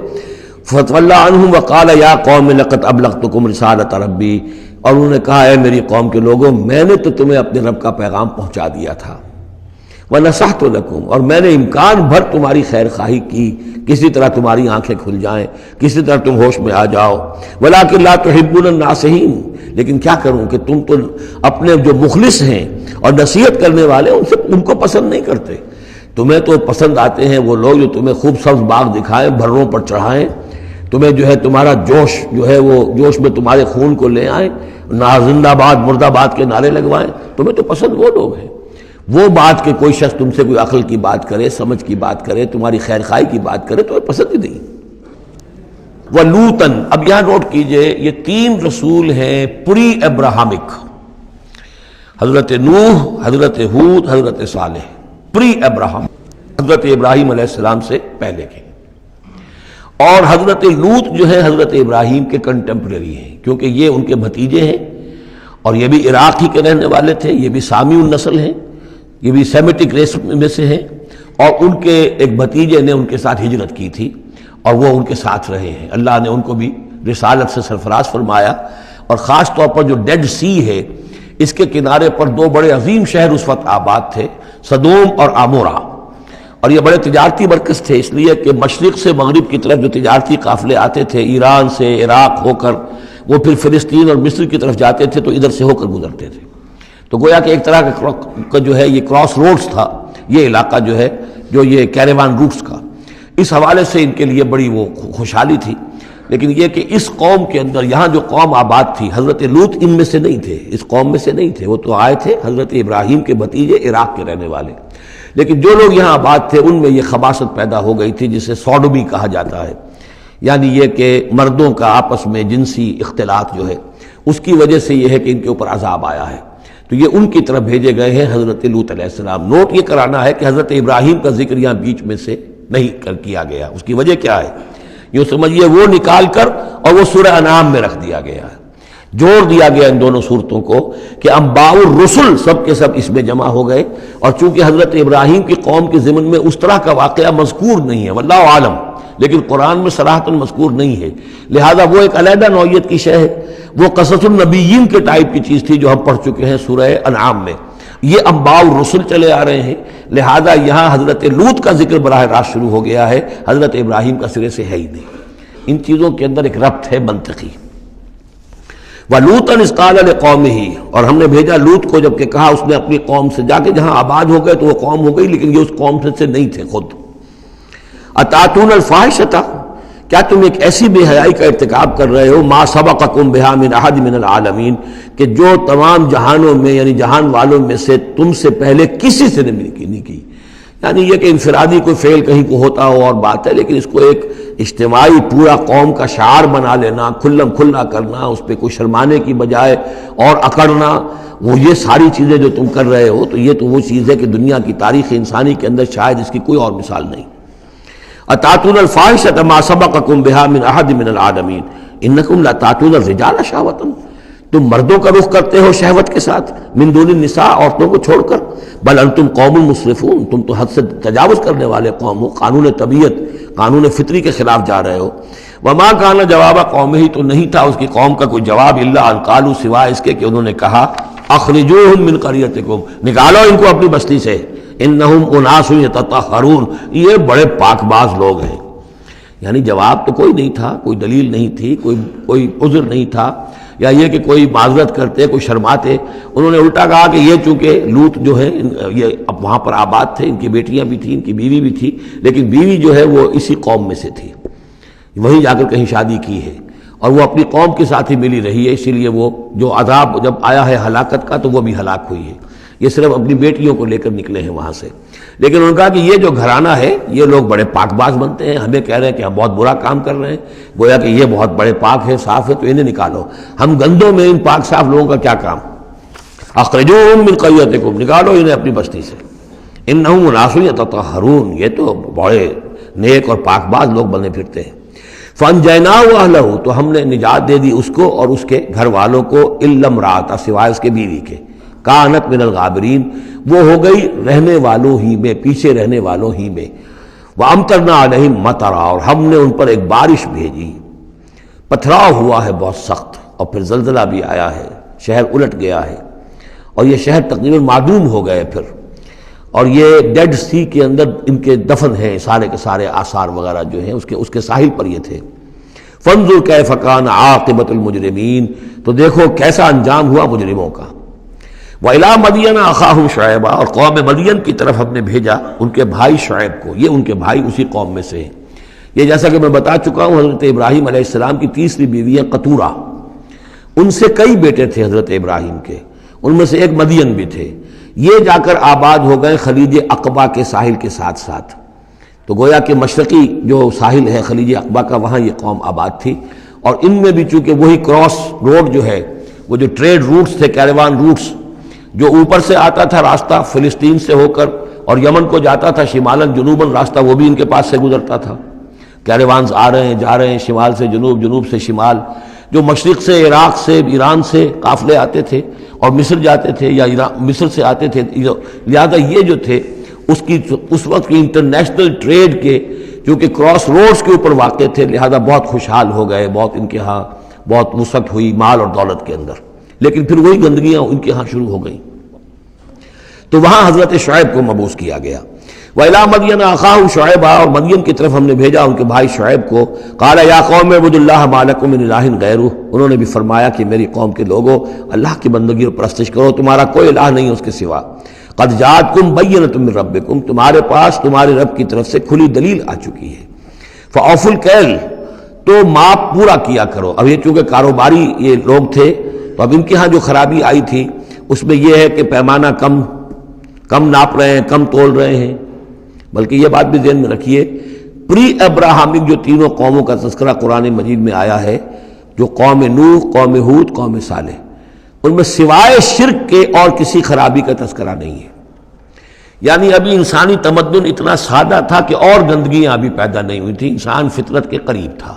فتولی عنہم وقال یا قوم لقد ابلغتکم رسالۃ ربی، اور انہوں نے کہا اے میری قوم کے لوگوں میں نے تو تمہیں اپنے رب کا پیغام پہنچا دیا تھا. وَنَصَحْتُ لَكُمْ، اور میں نے امکان بھر تمہاری خیر خواہی کی، کسی طرح تمہاری آنکھیں کھل جائیں، کسی طرح تم ہوش میں آ جاؤ. وَلَٰكِن لَا تُحِبُّونَ النَّاصِحِينَ، لیکن کیا کروں کہ تم تو اپنے جو مخلص ہیں اور نصیحت کرنے والے ان کو پسند نہیں کرتے. تمہیں تو پسند آتے ہیں وہ لوگ جو تمہیں خوب سبز باغ دکھائیں، بھروں پر چڑھائیں، تمہیں جو ہے تمہارا جوش جو ہے وہ جوش میں تمہارے خون کو لے آئیں، زندہ باد مردہ باد کے نعرے لگوائیں. تمہیں تو پسند وہ لوگ ہیں. وہ بات کہ کوئی شخص تم سے کوئی عقل کی بات کرے، سمجھ کی بات کرے، تمہاری خیر خواہی کی بات کرے، تمہیں پسند ہی نہیں. وَلُوطًا، اب یہاں نوٹ کیجئے یہ 3 رسول ہیں پری ابراہمک، حضرت نوح، حضرت ہود، حضرت صالح. پری ابراہم، حضرت ابراہیم علیہ السلام سے پہلے کے. اور حضرت لوط جو ہے حضرت ابراہیم کے کنٹمپریری ہیں، کیونکہ یہ ان کے بھتیجے ہیں اور یہ بھی عراق ہی کے رہنے والے تھے، یہ بھی سامی النسل ہیں، یہ بھی سیمیٹک ریس میں سے ہیں. اور ان کے ایک بھتیجے نے ان کے ساتھ ہجرت کی تھی اور وہ ان کے ساتھ رہے ہیں. اللہ نے ان کو بھی رسالت سے سرفراز فرمایا. اور خاص طور پر جو ڈیڈ سی ہے اس کے کنارے پر 2 بڑے عظیم شہر اس وقت آباد تھے، سدوم اور عمورہ. اور یہ بڑے تجارتی مرکز تھے، اس لیے کہ مشرق سے مغرب کی طرف جو تجارتی قافلے آتے تھے ایران سے عراق ہو کر وہ پھر فلسطین اور مصر کی طرف جاتے تھے تو ادھر سے ہو کر گزرتے تھے. تو گویا کہ ایک طرح کا جو ہے یہ کراس روڈز تھا یہ علاقہ جو ہے، جو یہ کیریوان روٹس کا. اس حوالے سے ان کے لیے بڑی وہ خوشحالی تھی. لیکن یہ کہ اس قوم کے اندر یہاں جو قوم آباد تھی، حضرت لوط ان میں سے نہیں تھے، اس قوم میں سے نہیں تھے. وہ تو آئے تھے حضرت ابراہیم کے بھتیجے عراق کے رہنے والے. لیکن جو لوگ یہاں آباد تھے ان میں یہ خباثت پیدا ہو گئی تھی جسے سوڈومی کہا جاتا ہے، یعنی یہ کہ مردوں کا آپس میں جنسی اختلاط جو ہے اس کی وجہ سے یہ ہے کہ ان کے اوپر عذاب آیا ہے. تو یہ ان کی طرف بھیجے گئے ہیں حضرت لوط علیہ السلام. نوٹ یہ کرانا ہے کہ حضرت ابراہیم کا ذکر یہاں بیچ میں سے نہیں کیا گیا. اس کی وجہ کیا ہے؟ یوں سمجھیے وہ نکال کر اور وہ سورہ انعام میں رکھ دیا گیا ہے. جوڑ دیا گیا ان دونوں صورتوں کو کہ انباء الرسل سب کے سب اس میں جمع ہو گئے. اور چونکہ حضرت ابراہیم کی قوم کے ضمن میں اس طرح کا واقعہ مذکور نہیں ہے واللہ عالم، لیکن قرآن میں صراحتاً مذکور نہیں ہے، لہذا وہ ایک علیحدہ نوعیت کی شے ہے. وہ قصص النبیین کے ٹائپ کی چیز تھی جو ہم پڑھ چکے ہیں سورہ انعام میں. یہ انباء الرسل چلے آ رہے ہیں، لہذا یہاں حضرت لوط کا ذکر براہ راست شروع ہو گیا ہے، حضرت ابراہیم کا سرے سے ہے ہی نہیں. ان چیزوں کے اندر ایک ربط ہے منطقی. وَلُوطًا إِذْ قَالَ لِقَوْمِهِ، اور ہم نے بھیجا لوط کو جب کہ کہا اس نے اپنی قوم سے، جا کے جہاں آباد ہو گئے تو وہ قوم ہو گئی لیکن یہ اس قوم سے نہیں تھے خود. أَتَأْتُونَ الْفَاحِشَةَ، کیا تم ایک ایسی بے حیائی کا ارتکاب کر رہے ہو، مَا سَبَقَكُم بِهَا مِنْ أَحَدٍ مِنَ الْعَالَمِينَ، کہ جو تمام جہانوں میں یعنی جہان والوں میں سے تم سے پہلے کسی سے نہیں کی. یعنی یہ کہ انفرادی کوئی فعل کہیں کو ہوتا ہو اور بات ہے، لیکن اس کو ایک اجتماعی پورا قوم کا شعار بنا لینا، کھلم کھلا کرنا، اس پہ کوئی شرمانے کی بجائے اور اکڑنا، وہ یہ ساری چیزیں جو تم کر رہے ہو تو یہ تو وہ چیز ہے کہ دنیا کی تاریخ انسانی کے اندر شاید اس کی کوئی اور مثال نہیں. أَتَأْتُونَ الْفَاحِشَةَ مَا سَبَقَكُم بِهَا مِنْ أَحَدٍ مِنَ الْعَالَمِينَ إِنَّكُمْ لَتَأْتُونَ الرِّجَالَ شَهْوَةً، تم مردوں کا رخ کرتے ہو شہوت کے ساتھ، من دون النساء، عورتوں کو چھوڑ کر. بل انتم قوم مسرفون، تم تو حد سے تجاوز کرنے والے قوم ہو، قانون طبیعت، قانون فطری کے خلاف جا رہے ہو. وما کان جواب قومہ، تو نہیں تھا اس کی قوم کا کوئی جواب، الا ان قالوا، سوائے اس کے کہ انہوں نے کہا اخرجوہم من قریتکم، نکالو ان کو اپنی بستی سے، انہم اناس یتطہرون، یہ بڑے پاک باز لوگ ہیں. یعنی جواب تو کوئی نہیں تھا، کوئی دلیل نہیں تھی، کوئی عذر نہیں تھا، یا یہ کہ کوئی معذرت کرتے، کوئی شرماتے. انہوں نے الٹا کہا کہ یہ چونکہ لوط جو ہے یہ اب وہاں پر آباد تھے، ان کی بیٹیاں بھی تھیں، ان کی بیوی بھی تھی، لیکن بیوی جو ہے وہ اسی قوم میں سے تھی، وہیں جا کر کہیں شادی کی ہے. اور وہ اپنی قوم کے ساتھ ہی ملی رہی ہے، اسی لیے وہ جو عذاب جب آیا ہے ہلاکت کا تو وہ بھی ہلاک ہوئی ہے۔ یہ صرف اپنی بیٹیوں کو لے کر نکلے ہیں وہاں سے، لیکن انہوں نے کہا کہ یہ جو گھرانہ ہے یہ لوگ بڑے پاک باز بنتے ہیں، ہمیں کہہ رہے ہیں کہ ہم بہت برا کام کر رہے ہیں، گویا کہ یہ بہت بڑے پاک ہے، صاف ہے، تو انہیں نکالو۔ ہم گندوں میں ان پاک صاف لوگوں کا کیا کام؟ اخرجوہم من قریتکم، نکالو انہیں اپنی بستی سے۔ انہم اناس یتطہرون، یہ تو بڑے نیک اور پاک باز لوگ بنے پھرتے ہیں۔ فانجیناہ واہلہ، تو ہم نے نجات دے دی اس کو اور اس کے گھر والوں کو، الا امرأتہ، سوائے اس کے بیوی کے، کانت من الغابرین، وہ ہو گئی رہنے والوں ہی میں، پیچھے رہنے والوں ہی میں۔ وامطرنا علیہم مطرا، اور ہم نے ان پر ایک بارش بھیجی، پتھراؤ ہوا ہے بہت سخت، اور پھر زلزلہ بھی آیا ہے، شہر الٹ گیا ہے، اور یہ شہر تقریباً معدوم ہو گئے پھر، اور یہ ڈیڈ سی کے اندر ان کے دفن ہیں، سارے کے سارے آثار وغیرہ جو ہیں اس کے ساحل پر یہ تھے۔ فانظر کیف کان عاقبۃ المجرمین، تو دیکھو کیسا انجام ہوا مجرموں کا۔ وَإِلَىٰ مَدْيَنَ أَخَاهُمْ شُعَيْبًا، اور قوم مدین کی طرف ہم نے بھیجا ان کے بھائی شعیب کو، یہ ان کے بھائی اسی قوم میں سے ہیں۔ یہ جیسا کہ میں بتا چکا ہوں حضرت ابراہیم علیہ السلام کی تیسری بیوی ہے قطورہ، ان سے کئی بیٹے تھے حضرت ابراہیم کے، ان میں سے ایک مدین بھی تھے، یہ جا کر آباد ہو گئے خلیج عقبہ کے ساحل کے ساتھ ساتھ، تو گویا کہ مشرقی جو ساحل ہے خلیج عقبہ کا وہاں یہ قوم آباد تھی، اور ان میں بھی چونکہ وہی کراس روڈ جو ہے، وہ جو ٹریڈ روٹس تھے، کیروان روٹس، جو اوپر سے آتا تھا راستہ فلسطین سے ہو کر اور یمن کو جاتا تھا شمالاً جنوباً راستہ، وہ بھی ان کے پاس سے گزرتا تھا۔ کیروانز آ رہے ہیں جا رہے ہیں، شمال سے جنوب، جنوب سے شمال، جو مشرق سے عراق سے ایران سے قافلے آتے تھے اور مصر جاتے تھے یا مصر سے آتے تھے، لہذا یہ جو تھے اس وقت کی انٹرنیشنل ٹریڈ کے چونکہ کراس روڈز کے اوپر واقع تھے، لہذا بہت خوشحال ہو گئے، بہت ان کے ہاں بہت وسعت ہوئی مال اور دولت کے اندر، لیکن پھر وہی گندگیاں ان کے ہاں شروع ہو گئیں، تو وہاں حضرت شعیب کو مبعوث کیا گیا۔ وَإِلَىٰ مَدْيَنَ أَخَاهُمْ شُعَيْبًا، اور مدین کی طرف ہم نے بھیجا ان کے بھائی شعیب کو۔ قَالَ يَا قَوْمِ اعْبُدُوا اللَّهَ مَا لَكُم مِّنْ إِلَٰهٍ غَيْرُهُ، انہوں نے بھی فرمایا کہ میری قوم کے لوگوں اللہ کی بندگی اور پرستش کرو، تمہارا کوئی الہ نہیں ہے اس کے سوا۔ قَدْ جَاءَتْكُم بَيِّنَةٌ مِّن رَّبِّكُم، تمہارے پاس تمہارے رب کی طرف سے کھلی دلیل آ چکی ہے۔ فَأَوْفُوا الْكَيْلَ، تو ماپ پورا کیا کرو۔ اب یہ چونکہ کاروباری یہ لوگ تھے تو اب ان کے ہاں جو خرابی آئی تھی اس میں یہ ہے کہ پیمانہ کم ناپ رہے ہیں، کم تول رہے ہیں، بلکہ یہ بات بھی ذہن میں رکھیے، پری ابراہمک جو تینوں قوموں کا تذکرہ قرآن مجید میں آیا ہے، جو قوم نوح، قوم ہود، قوم صالح، ان میں سوائے شرک کے اور کسی خرابی کا تذکرہ نہیں ہے۔ یعنی ابھی انسانی تمدن اتنا سادہ تھا کہ اور گندگیاں ابھی پیدا نہیں ہوئی تھیں، انسان فطرت کے قریب تھا،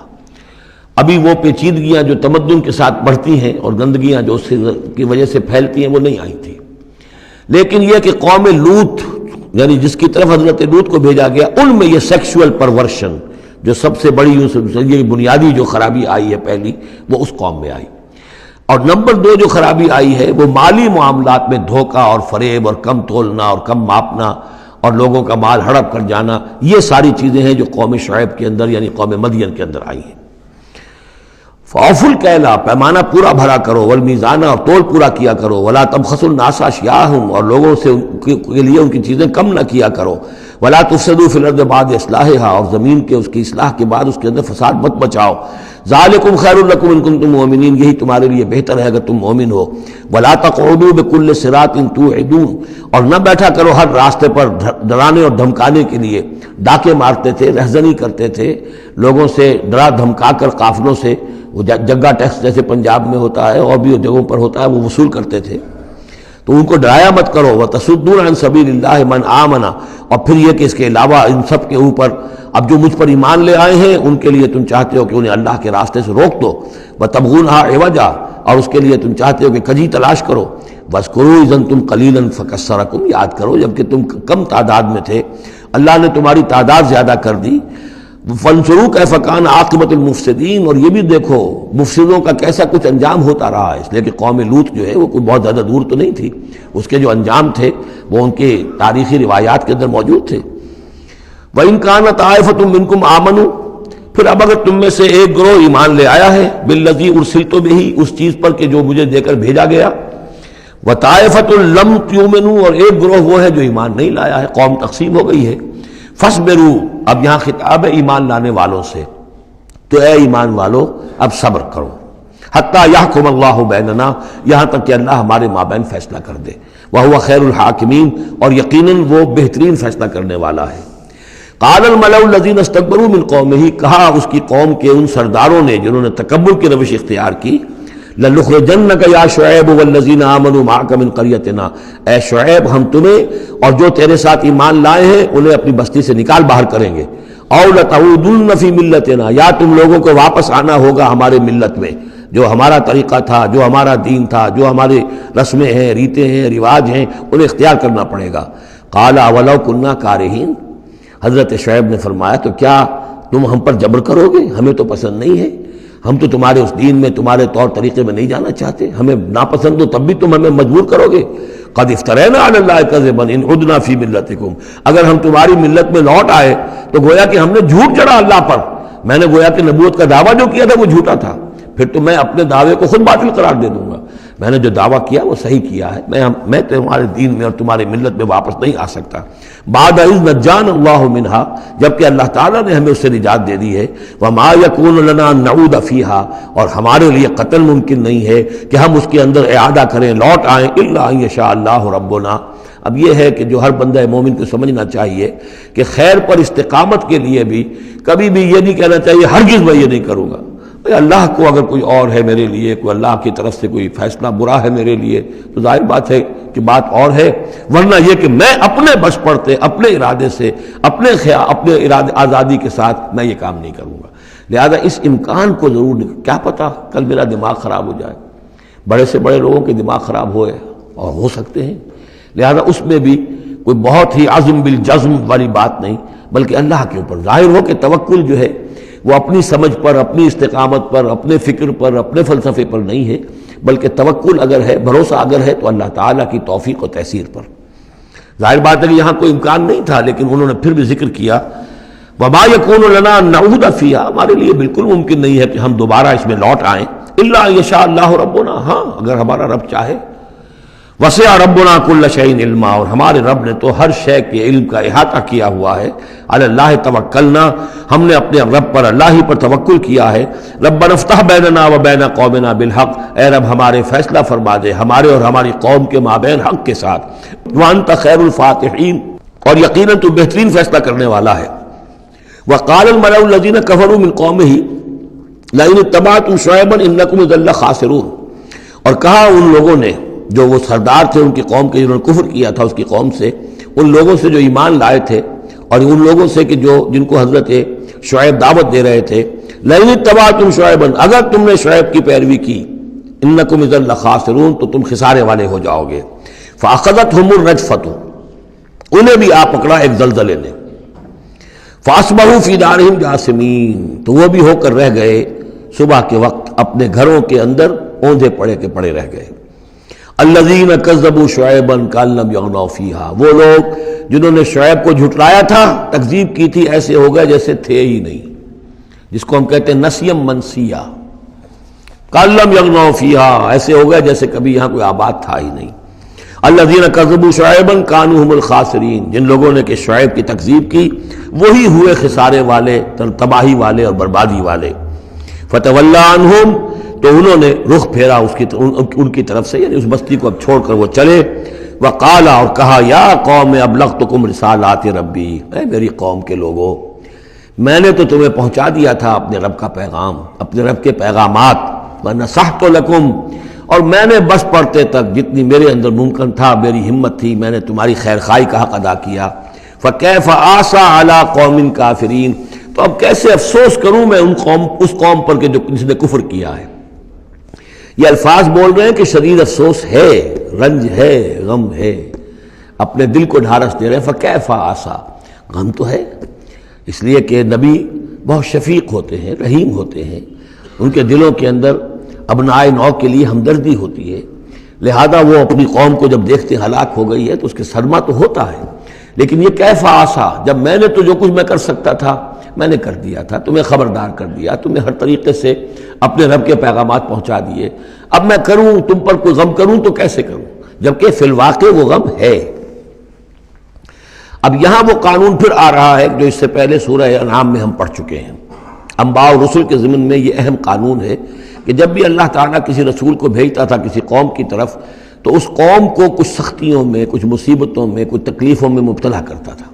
ابھی وہ پیچیدگیاں جو تمدن کے ساتھ بڑھتی ہیں اور گندگیاں جو اس کی وجہ سے پھیلتی ہیں وہ نہیں آئی تھی۔ لیکن یہ کہ قوم لوط، یعنی جس کی طرف حضرت لوط کو بھیجا گیا، ان میں یہ سیکشول پرورشن جو سب سے بڑی یہ بنیادی جو خرابی آئی ہے پہلی، وہ اس قوم میں آئی۔ اور نمبر 2 جو خرابی آئی ہے وہ مالی معاملات میں دھوکہ اور فریب اور کم تولنا اور کم ماپنا اور لوگوں کا مال ہڑپ کر جانا، یہ ساری چیزیں ہیں جو قوم شعیب کے اندر یعنی قوم مدین کے اندر آئی ہیں۔ فَأَوْفُوا الْكَيْلَ، پیمانہ پورا بھرا کرو، وَالْمِيزَانَ، اور تول پورا کیا کرو، وَلَا تَبْخَسُوا النَّاسَ أَشْيَاءَهُمْ، اور لوگوں سے کے لیے ان کی چیزیں کم نہ کیا کرو، وَلَا تُفْسِدُوا فِي الْأَرْضِ بَعْدَ إِصْلَاحِهَا، اور زمین کے اس کی اصلاح کے بعد اس کے اندر فساد مت مچاؤ، ذَلِكُمْ خَيْرٌ لَكُمْ إِن كُنتُم مُؤْمِنِينَ، یہی تمہارے لیے بہتر ہے اگر تم مومن ہو، وَلَا تَقْعُدُوا بِكُلِّ صِرَاطٍ تُوعِدُونَ، اور نہ بیٹھا کرو ہر راستے پر ڈرانے اور دھمکانے کے لیے، ڈاکے مارتے تھے، رہزنی کرتے تھے لوگوں سے، ڈرا دھمکا کر قافلوں سے، وہ جگہ ٹیکس جیسے پنجاب میں ہوتا ہے اور بھی جگہوں پر ہوتا ہے وہ وصول کرتے تھے، تو ان کو ڈرایا مت کرو۔ وَتَصُدُّونَ عَن سَبِيلِ اللَّهِ مَنْ آمَنَ، اور پھر یہ کہ اس کے علاوہ ان سب کے اوپر اب جو مجھ پر ایمان لے آئے ہیں ان کے لیے تم چاہتے ہو کہ انہیں اللہ کے راستے سے روک دو، وَتَبْغُونَهَا عِوَجًا، اور اس کے لیے تم چاہتے ہو کہ کجی تلاش کرو، وَاذْكُرُوا إِذْ أَنْتُمْ قَلِيلًا فَكَثَّرَكُمْ، یاد کرو جب کہ تم کم تعداد میں تھے اللہ نے تمہاری تعداد زیادہ کر دی۔ فَانظُرُوا كَيْفَ كَانَ عَاقِبَةُ الْمُفْسِدِينَ، اور یہ بھی دیکھو مفسدوں کا کیسا کچھ انجام ہوتا رہا ہے، اس لیے کہ قوم لوط جو ہے وہ کوئی بہت زیادہ دور تو نہیں تھی، اس کے جو انجام تھے وہ ان کے تاریخی روایات کے اندر موجود تھے۔ وَإِنْ كَانَ طَائِفَةٌ مِّنكُمْ آمَنُوا، پھر اب اگر تم میں سے ایک گروہ ایمان لے آیا ہے، بِالَّذِي أُرْسِلْتُ بِهِ، اس چیز پر کہ جو مجھے دے کر بھیجا گیا، وَطَائِفَةٌ لَمْ تُؤْمِنُوا، اور ایک گروہ وہ ہے جو ایمان نہیں لایا ہے، قوم تقسیم ہو گئی ہے۔ فَاصْبِرُوا، اب یہاں خطاب ہے ایمان لانے والوں سے، تو اے ایمان والو اب صبر کرو، حتیٰ یحکم اللہ بیننا، یہاں تک کہ اللہ ہمارے مابین فیصلہ کر دے، وہو خیر الحاکمین، اور یقیناً وہ بہترین فیصلہ کرنے والا ہے۔ قال الملأ الذین استکبروا من قومہ، کہا اس کی قوم کے ان سرداروں نے جنہوں نے تکبر کی روش اختیار کی، لَنُخْرِجَنَّكَ يَا شُعَيْبُ وَالَّذِينَ آمَنُوا مَعَكَ مِنْ قَرْيَتِنَا، اے شعیب ہم تمہیں اور جو تیرے ساتھ ایمان لائے ہیں انہیں اپنی بستی سے نکال باہر کریں گے، اَوْ لَتَعُودُنَّ فِي مِلَّتِنَا، یا تم لوگوں کو واپس آنا ہوگا ہمارے ملت میں، جو ہمارا طریقہ تھا، جو ہمارا دین تھا، جو ہماری رسمیں ہیں، ریتیں ہیں، رواج ہیں، انہیں اختیار کرنا پڑے گا۔ قَالَ أَوَلَوْ كُنَّا كَارِهِينَ، حضرت شعیب نے فرمایا تو کیا تم ہم پر جبر کرو گے؟ ہمیں تو پسند نہیں ہے، ہم تو تمہارے اس دین میں، تمہارے طور طریقے میں نہیں جانا چاہتے، ہمیں ناپسند ہو تب بھی تم ہمیں مجبور کرو گے۔ قد افترینا علی اللہ کذبا ان عدنا فی ملتکم، اگر ہم تمہاری ملت میں لوٹ آئے تو گویا کہ ہم نے جھوٹ جڑا اللہ پر، میں نے گویا کہ نبوت کا دعویٰ جو کیا تھا وہ جھوٹا تھا، پھر تو میں اپنے دعوے کو خود باطل قرار دے دوں گا، میں نے جو دعویٰ کیا وہ صحیح کیا ہے، میں تمہارے دین میں اور تمہاری ملت میں واپس نہیں آ سکتا۔ بعد اذ نجانا اللہ منہا، جبکہ اللہ تعالیٰ نے ہمیں اس سے نجات دے دی ہے، وما یکون لنا ان نعود فیہا، اور ہمارے لیے قتل ممکن نہیں ہے کہ ہم اس کے اندر اعادہ کریں، لوٹ آئیں، الا ان یشاء اللہ ربنا۔ اب یہ ہے کہ جو ہر بندہ مومن کو سمجھنا چاہیے کہ خیر پر استقامت کے لیے بھی کبھی بھی یہ نہیں کہنا چاہیے ہرگز میں یہ نہیں کروں گا، اللہ کو اگر کوئی اور ہے میرے لیے، کوئی اللہ کی طرف سے کوئی فیصلہ برا ہے میرے لیے تو ظاہر بات ہے کہ بات اور ہے، ورنہ یہ کہ میں اپنے بس پڑتے، اپنے ارادے سے، اپنے ارادے آزادی کے ساتھ میں یہ کام نہیں کروں گا۔ لہذا اس امکان کو ضرور، کیا پتہ کل میرا دماغ خراب ہو جائے، بڑے سے بڑے لوگوں کے دماغ خراب ہوئے اور ہو سکتے ہیں، لہذا اس میں بھی کوئی بہت ہی عزم بالجزم والی بات نہیں، بلکہ اللہ کے اوپر ظاہر ہو کہ توکل جو ہے وہ اپنی سمجھ پر، اپنی استقامت پر، اپنے فکر پر، اپنے فلسفے پر نہیں ہے، بلکہ توکل اگر ہے، بھروسہ اگر ہے تو اللہ تعالیٰ کی توفیق و تیسیر پر۔ ظاہر بات ہے کہ یہاں کوئی امکان نہیں تھا، لیکن انہوں نے پھر بھی ذکر کیا وما یکون لنا ان نعود فیہا، ہمارے لیے بالکل ممکن نہیں ہے کہ ہم دوبارہ اس میں لوٹ آئیں، الا ان یشاء اللہ ربنا، ہاں اگر ہمارا رب چاہے۔ وسع ربنا کل شیء علما، اور ہمارے رب نے تو ہر شے کے علم کا احاطہ کیا ہوا ہے۔ علی اللہ توکلنا، ہم نے اپنے رب پر، اللہ ہی پر توکل کیا ہے۔ ربنا افتح بیننا و بین قومنا بالحق، اے رب ہمارے فیصلہ فرما دے ہمارے اور ہماری قوم کے مابین حق کے ساتھ۔ وانت خیر الفاتحین، اور یقیناً تو بہترین فیصلہ کرنے والا ہے۔ وقال الملأ الذین کفروا من قومہ لئن اتبعتم شعیبا انکم اذا لخاسرون، اور کہا ان لوگوں نے جو وہ سردار تھے ان کی قوم کے، جنہوں نے کفر کیا تھا اس کی قوم سے، ان لوگوں سے جو ایمان لائے تھے اور ان لوگوں سے کہ جن کو حضرت شعیب دعوت دے رہے تھے، لئن اتبعتم شعیبا، اگر تم نے شعیب کی پیروی کی، انکم اذا لخاسرون، تو تم خسارے والے ہو جاؤ گے۔ فاخذتهم الرجفۃ، انہیں بھی آ پکڑا ایک زلزلے نے، فاصبحوا فی دارہم جاثمین، تو وہ بھی ہو کر رہ گئے صبح کے وقت اپنے گھروں کے اندر اوندھے پڑے کے پڑے رہ گئے۔ الذین کذبوا شعیبا کأن لم یغنوا فیہا، وہ لوگ جنہوں نے شعیب کو جھٹلایا تھا، تکذیب کی تھی، ایسے ہو گئے جیسے تھے ہی نہیں، جس کو ہم کہتے ہیں نسیم منسیہ، کأن لم یغنوا فیہا، ایسے ہو گئے جیسے کبھی یہاں کوئی آباد تھا ہی نہیں۔ الذین کذبوا شعیبا کانوا هم الخاسرین، جن لوگوں نے کہ شعیب کی تکذیب کی وہی ہوئے خسارے والے، تباہی والے اور بربادی والے۔ فتولی عنہم، تو انہوں نے رخ پھیرا ان کی طرف سے، یعنی اس بستی کو اب چھوڑ کر وہ چلے۔ وقال، اور کہا، یا قوم ابلغتکم رسالات ربی، اے میری قوم کے لوگوں، میں نے تو تمہیں پہنچا دیا تھا اپنے رب کا پیغام، اپنے رب کے پیغامات، ونصحت لکم، اور میں نے بس پڑھتے تک جتنی میرے اندر ممکن تھا، میری ہمت تھی، میں نے تمہاری خیر خواہی کا حق ادا کیا۔ فکیف آسیٰ علی قوم کافرین، تو اب کیسے افسوس کروں میں اس قوم پر کہ جس نے کفر کیا ہے۔ یہ الفاظ بول رہے ہیں کہ شدید افسوس ہے، رنج ہے، غم ہے، اپنے دل کو ڈھارس دے رہے ہیں۔ فکیف آسیٰ، غم تو ہے، اس لیے کہ نبی بہت شفیق ہوتے ہیں، رحیم ہوتے ہیں، ان کے دلوں کے اندر ابنائے نو کے لیے ہمدردی ہوتی ہے، لہذا وہ اپنی قوم کو جب دیکھتے ہلاک ہو گئی ہے تو اس کے صدمہ تو ہوتا ہے، لیکن یہ کیف آسا، جب میں نے تو جو کچھ میں کر سکتا تھا میں نے کر دیا تھا، تمہیں خبردار کر دیا، تمہیں ہر طریقے سے اپنے رب کے پیغامات پہنچا دیے، اب میں کروں تم پر کوئی غم کروں تو کیسے کروں، جبکہ فی الواقع وہ غم ہے۔ اب یہاں وہ قانون پھر آ رہا ہے جو اس سے پہلے سورہ انعام میں ہم پڑھ چکے ہیں۔ انبیاء و رسل کے ضمن میں یہ اہم قانون ہے کہ جب بھی اللہ تعالیٰ کسی رسول کو بھیجتا تھا کسی قوم کی طرف تو اس قوم کو کچھ سختیوں میں، کچھ مصیبتوں میں، کچھ تکلیفوں میں مبتلا کرتا تھا،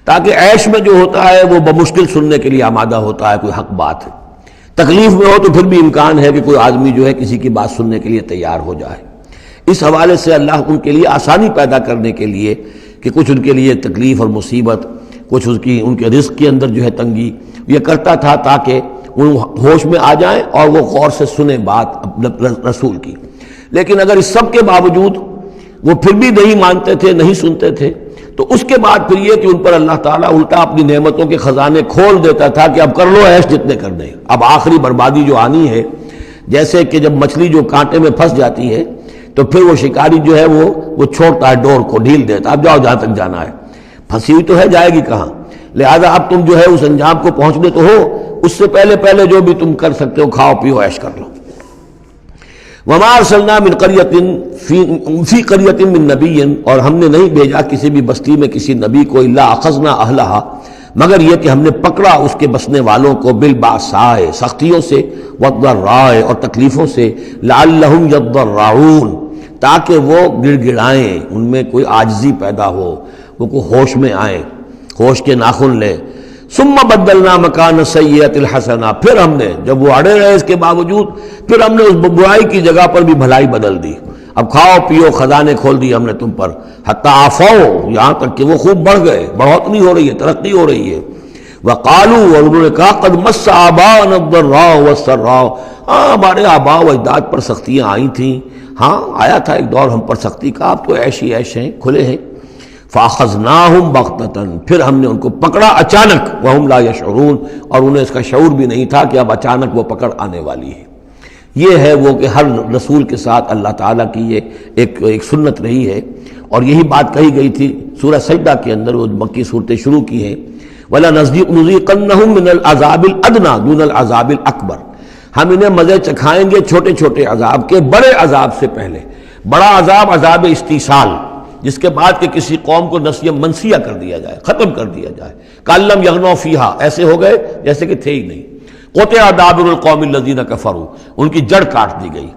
تاکہ عیش میں جو ہوتا ہے وہ بمشکل سننے کے لیے آمادہ ہوتا ہے، کوئی حق بات ہے، تکلیف میں ہو تو پھر بھی امکان ہے کہ کوئی آدمی جو ہے کسی کی بات سننے کے لیے تیار ہو جائے۔ اس حوالے سے اللہ ان کے لیے آسانی پیدا کرنے کے لیے کہ کچھ ان کے لیے تکلیف اور مصیبت، کچھ ان کے رزق کے اندر جو ہے تنگی، یہ کرتا تھا تاکہ وہ ہوش میں آ جائیں اور وہ غور سے سنیں بات رسول کی۔ لیکن اگر اس سب کے باوجود وہ پھر بھی نہیں مانتے تھے، نہیں سنتے تھے، تو اس کے بعد پھر یہ کہ ان پر اللہ تعالیٰ الٹا اپنی نعمتوں کے خزانے کھول دیتا تھا کہ اب کر لو عیش جتنے کرنے، اب آخری بربادی جو آنی ہے، جیسے کہ جب مچھلی جو کانٹے میں پھنس جاتی ہے تو پھر وہ شکاری جو ہے وہ چھوڑتا ہے ڈور کو، ڈھیل دیتا ہے، اب جاؤ جہاں تک جانا ہے، پھنسی ہوئی تو ہے، جائے گی کہاں، لہذا اب تم جو ہے اس انجام کو پہنچنے تو ہو، اس سے پہلے جو بھی تم کر سکتے ہو کھاؤ پیو عیش کر لو۔ وما ارسلنا من قریۃ فی قریۃ من نبی، اور ہم نے نہیں بھیجا کسی بھی بستی میں کسی نبی کو الا اخذنا اہلہا، مگر یہ کہ ہم نے پکڑا اس کے بسنے والوں کو بالباساء، سختیوں سے، والضراء، اور تکلیفوں سے، لعلہم یضرعون، تاکہ وہ گڑ گڑائیں، ان میں کوئی عاجزی پیدا ہو، وہ کوئی ہوش میں آئیں، ہوش کے ناخن لے۔ ثم بدلنا مکان السیئۃ الحسنہ، پھر ہم نے جب وہ اڑے رہے اس کے باوجود، پھر ہم نے اس برائی کی جگہ پر بھی بھلائی بدل دی، اب کھاؤ پیو خزانے کھول دیے ہم نے تم پر، حتی عفوا، یہاں تک کہ وہ خوب بڑھ گئے، بڑھوتری ہو رہی ہے، ترقی ہو رہی ہے۔ وقالوا، اور انہوں نے کہا قد مس آباءنا الضراء والسراء، ہاں ہمارے آباء و اجداد پر سختیاں آئی تھیں، ہاں آیا تھا ایک دور ہم پر سختی کا، اب تو عیش ہی عیش ہیں، کھلے ہیں۔ فاخذناہم بغتۃ، پھر ہم نے ان کو پکڑا اچانک، وہم لا یشعرون، اور انہیں اس کا شعور بھی نہیں تھا کہ اب اچانک وہ پکڑ آنے والی ہے۔ یہ ہے وہ کہ ہر رسول کے ساتھ اللہ تعالیٰ کی یہ ایک سنت رہی ہے، اور یہی بات کہی گئی تھی سورہ سجدہ کے اندر، وہ مکی صورتیں شروع کی ہیں، وَلَنُذِيقَنَّهُم مِّنَ الْعَذَابِ الْأَدْنَىٰ دُونَ الْعَذَابِ الْأَكْبَرِ، ہم انہیں مزے چکھائیں گے چھوٹے چھوٹے عذاب کے، بڑے عذاب سے پہلے۔ بڑا عذاب عذاب استیصال، جس کے بعد کہ کسی قوم کو نسیہ منسیہ کر دیا جائے، ختم کر دیا جائے، کَأَن لَّمْ يَغْنَوْا فِيهَا، ایسے ہو گئے جیسے کہ تھے ہی نہیں۔ قُطِعَ دَابِرُ الْقَوْمِ الَّذِينَ كَفَرُوا، ان کی جڑ کاٹ دی گئی۔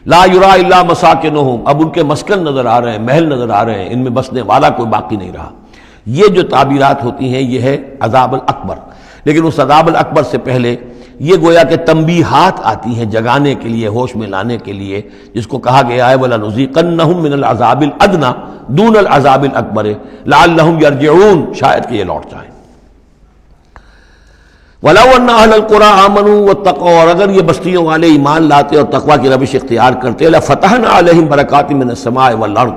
لا یُرَىٰ إِلَّا مَسَاکِنُهُمْ، اب ان کے مسکن نظر آ رہے ہیں، محل نظر آ رہے ہیں، ان میں بسنے والا کوئی باقی نہیں رہا۔ یہ جو تعبیرات ہوتی ہیں یہ ہے عذاب الاکبر، لیکن اس عذاب الاکبر سے پہلے یہ گویا کہ تنبیہات آتی ہیں جگانے کے لیے، ہوش میں لانے کے لیے، جس کو کہا گیا ہے وَلَنُذِيقَنَّهُم مِّنَ الْعَذَابِ الْأَدْنَىٰ دُونَ الْعَذَابِ الْأَكْبَرِ لَعَلَّهُمْ يَرْجِعُونَ، شاید کہ یہ لوٹ جائیں۔ وَلَوْ أَنَّ أَهْلَ الْقُرَىٰ آمَنُوا وَاتَّقَوْا، اور اگر یہ بستیوں والے ایمان لاتے اور تقویٰ کی روش اختیار کرتے، لَفَتَحْنَا عَلَيْهِمْ بَرَكَاتٍ مِّنَ السَّمَاءِ وَالْأَرْضِ،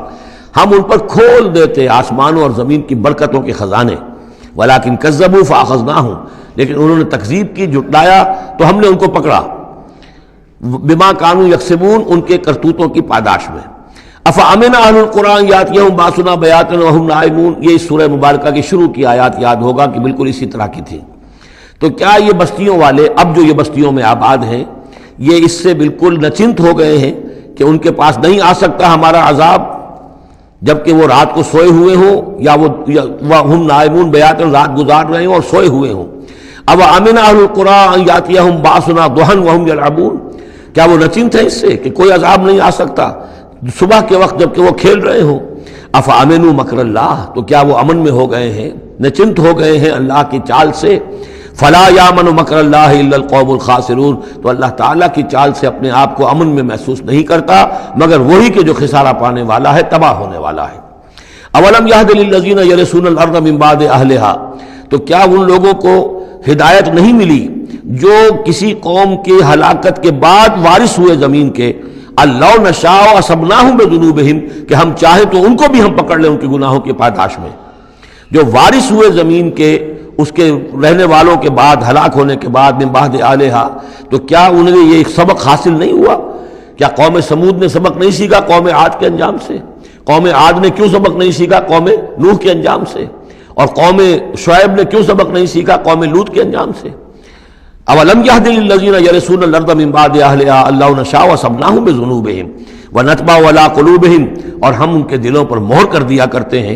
ہم ان پر کھول دیتے آسمانوں اور زمین کی برکتوں کے خزانے۔ وَلَٰكِن كَذَّبُوا فَأَخَذْنَاهُمْ، لیکن انہوں نے تکذیب کی، جھٹلایا، تو ہم نے ان کو پکڑا، بما كانوا يكسبون، ان کے کرتوتوں کی پاداش میں۔ افامن اہل القرآن یاتیہم باسنا بیاتن وہم نائمون، یہ اس سورہ مبارکہ کی شروع کی آیات یاد ہوگا کہ بالکل اسی طرح کی تھی۔ تو کیا یہ بستیوں والے اب جو یہ بستیوں میں آباد ہیں یہ اس سے بالکل نچنت ہو گئے ہیں کہ ان کے پاس نہیں آ سکتا ہمارا عذاب، جبکہ وہ رات کو سوئے ہوئے ہوں، یا وہ ہم نائمون بیاتن، رات گزار رہے ہوں اور سوئے ہوئے ہوں۔ اب امن اہل القرآن یاتیہم باسنا ضحی وہم یلعبون، کیا وہ نچنت ہے اس سے کہ کوئی عذاب نہیں آ سکتا صبح کے وقت جبکہ وہ کھیل رہے ہوں؟ افامنوا مکر اللہ، تو کیا وہ امن میں ہو گئے ہیں، نچنت ہو گئے ہیں اللہ کی چال سے؟ فلا یامن مکر اللہ الا القوم الخاسرون، تو اللہ تعالیٰ کی چال سے اپنے آپ کو امن میں محسوس نہیں کرتا مگر وہی کہ جو خسارہ پانے والا ہے، تباہ ہونے والا ہے۔ اولم یہد للذین یرثون الارض من بعد اہلها، تو کیا ان لوگوں کو ہدایت نہیں ملی جو کسی قوم کی ہلاکت کے بعد وارث ہوئے زمین کے؟ اللہ نشاء اصبناہم بذنوبہم، کہ ہم چاہیں تو ان کو بھی ہم پکڑ لیں ان کے گناہوں کی پاداش میں۔ جو وارث ہوئے زمین کے، اس کے رہنے والوں کے بعد، ہلاک ہونے کے بعد، من بعد اہلہا، تو کیا انہیں یہ سبق حاصل نہیں ہوا؟ کیا قوم سمود نے سبق نہیں سیکھا قوم عاد کے انجام سے؟ قوم عاد نے کیوں سبق نہیں سیکھا قوم نوح کے انجام سے؟ اور قوم شعیب نے کیوں سبق نہیں سیکھا قوم لوط کے انجام سے؟ اولم یہد للذین یرثون الارض من بعد اہلہا اللہ نشاء اصبناہم بذنوبہم ونطبع علی قلوبہم، اور ہم ان کے دلوں پر مہر کر دیا کرتے ہیں،